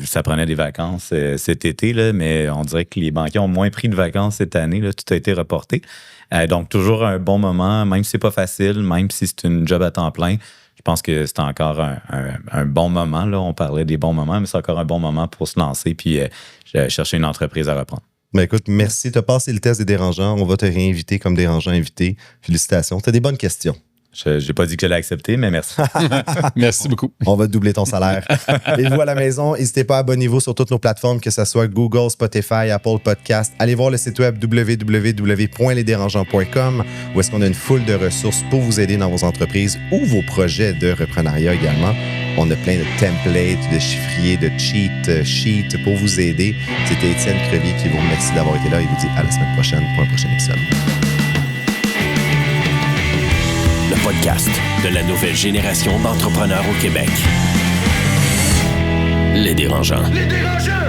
ça prenait des vacances cet été, là, mais on dirait que les banquiers ont moins pris de vacances cette année, là, tout a été reporté. Donc toujours un bon moment, même si c'est pas facile, même si c'est une job à temps plein. Je pense que c'est encore un bon moment. Là. On parlait des bons moments, mais c'est encore un bon moment pour se lancer puis chercher une entreprise à reprendre. Ben écoute, merci. Tu as passé le test des dérangeants. On va te réinviter comme dérangeant invité. Félicitations. Tu as des bonnes questions. Je n'ai pas dit que j'allais accepter, mais merci. Merci beaucoup. On va doubler ton salaire. Et vous à la maison, n'hésitez pas à abonnez-vous sur toutes nos plateformes, que ce soit Google, Spotify, Apple Podcast. Allez voir le site web www.lesdérangeants.com où est-ce qu'on a une foule de ressources pour vous aider dans vos entreprises ou vos projets de reprenariat également. On a plein de templates, de chiffriers, de cheat sheets pour vous aider. C'était Étienne Crevier qui vous remercie d'avoir été là et vous dit à la semaine prochaine pour un prochain épisode. Le podcast de la nouvelle génération d'entrepreneurs au Québec. Les Dérangeants. Les Dérangeants!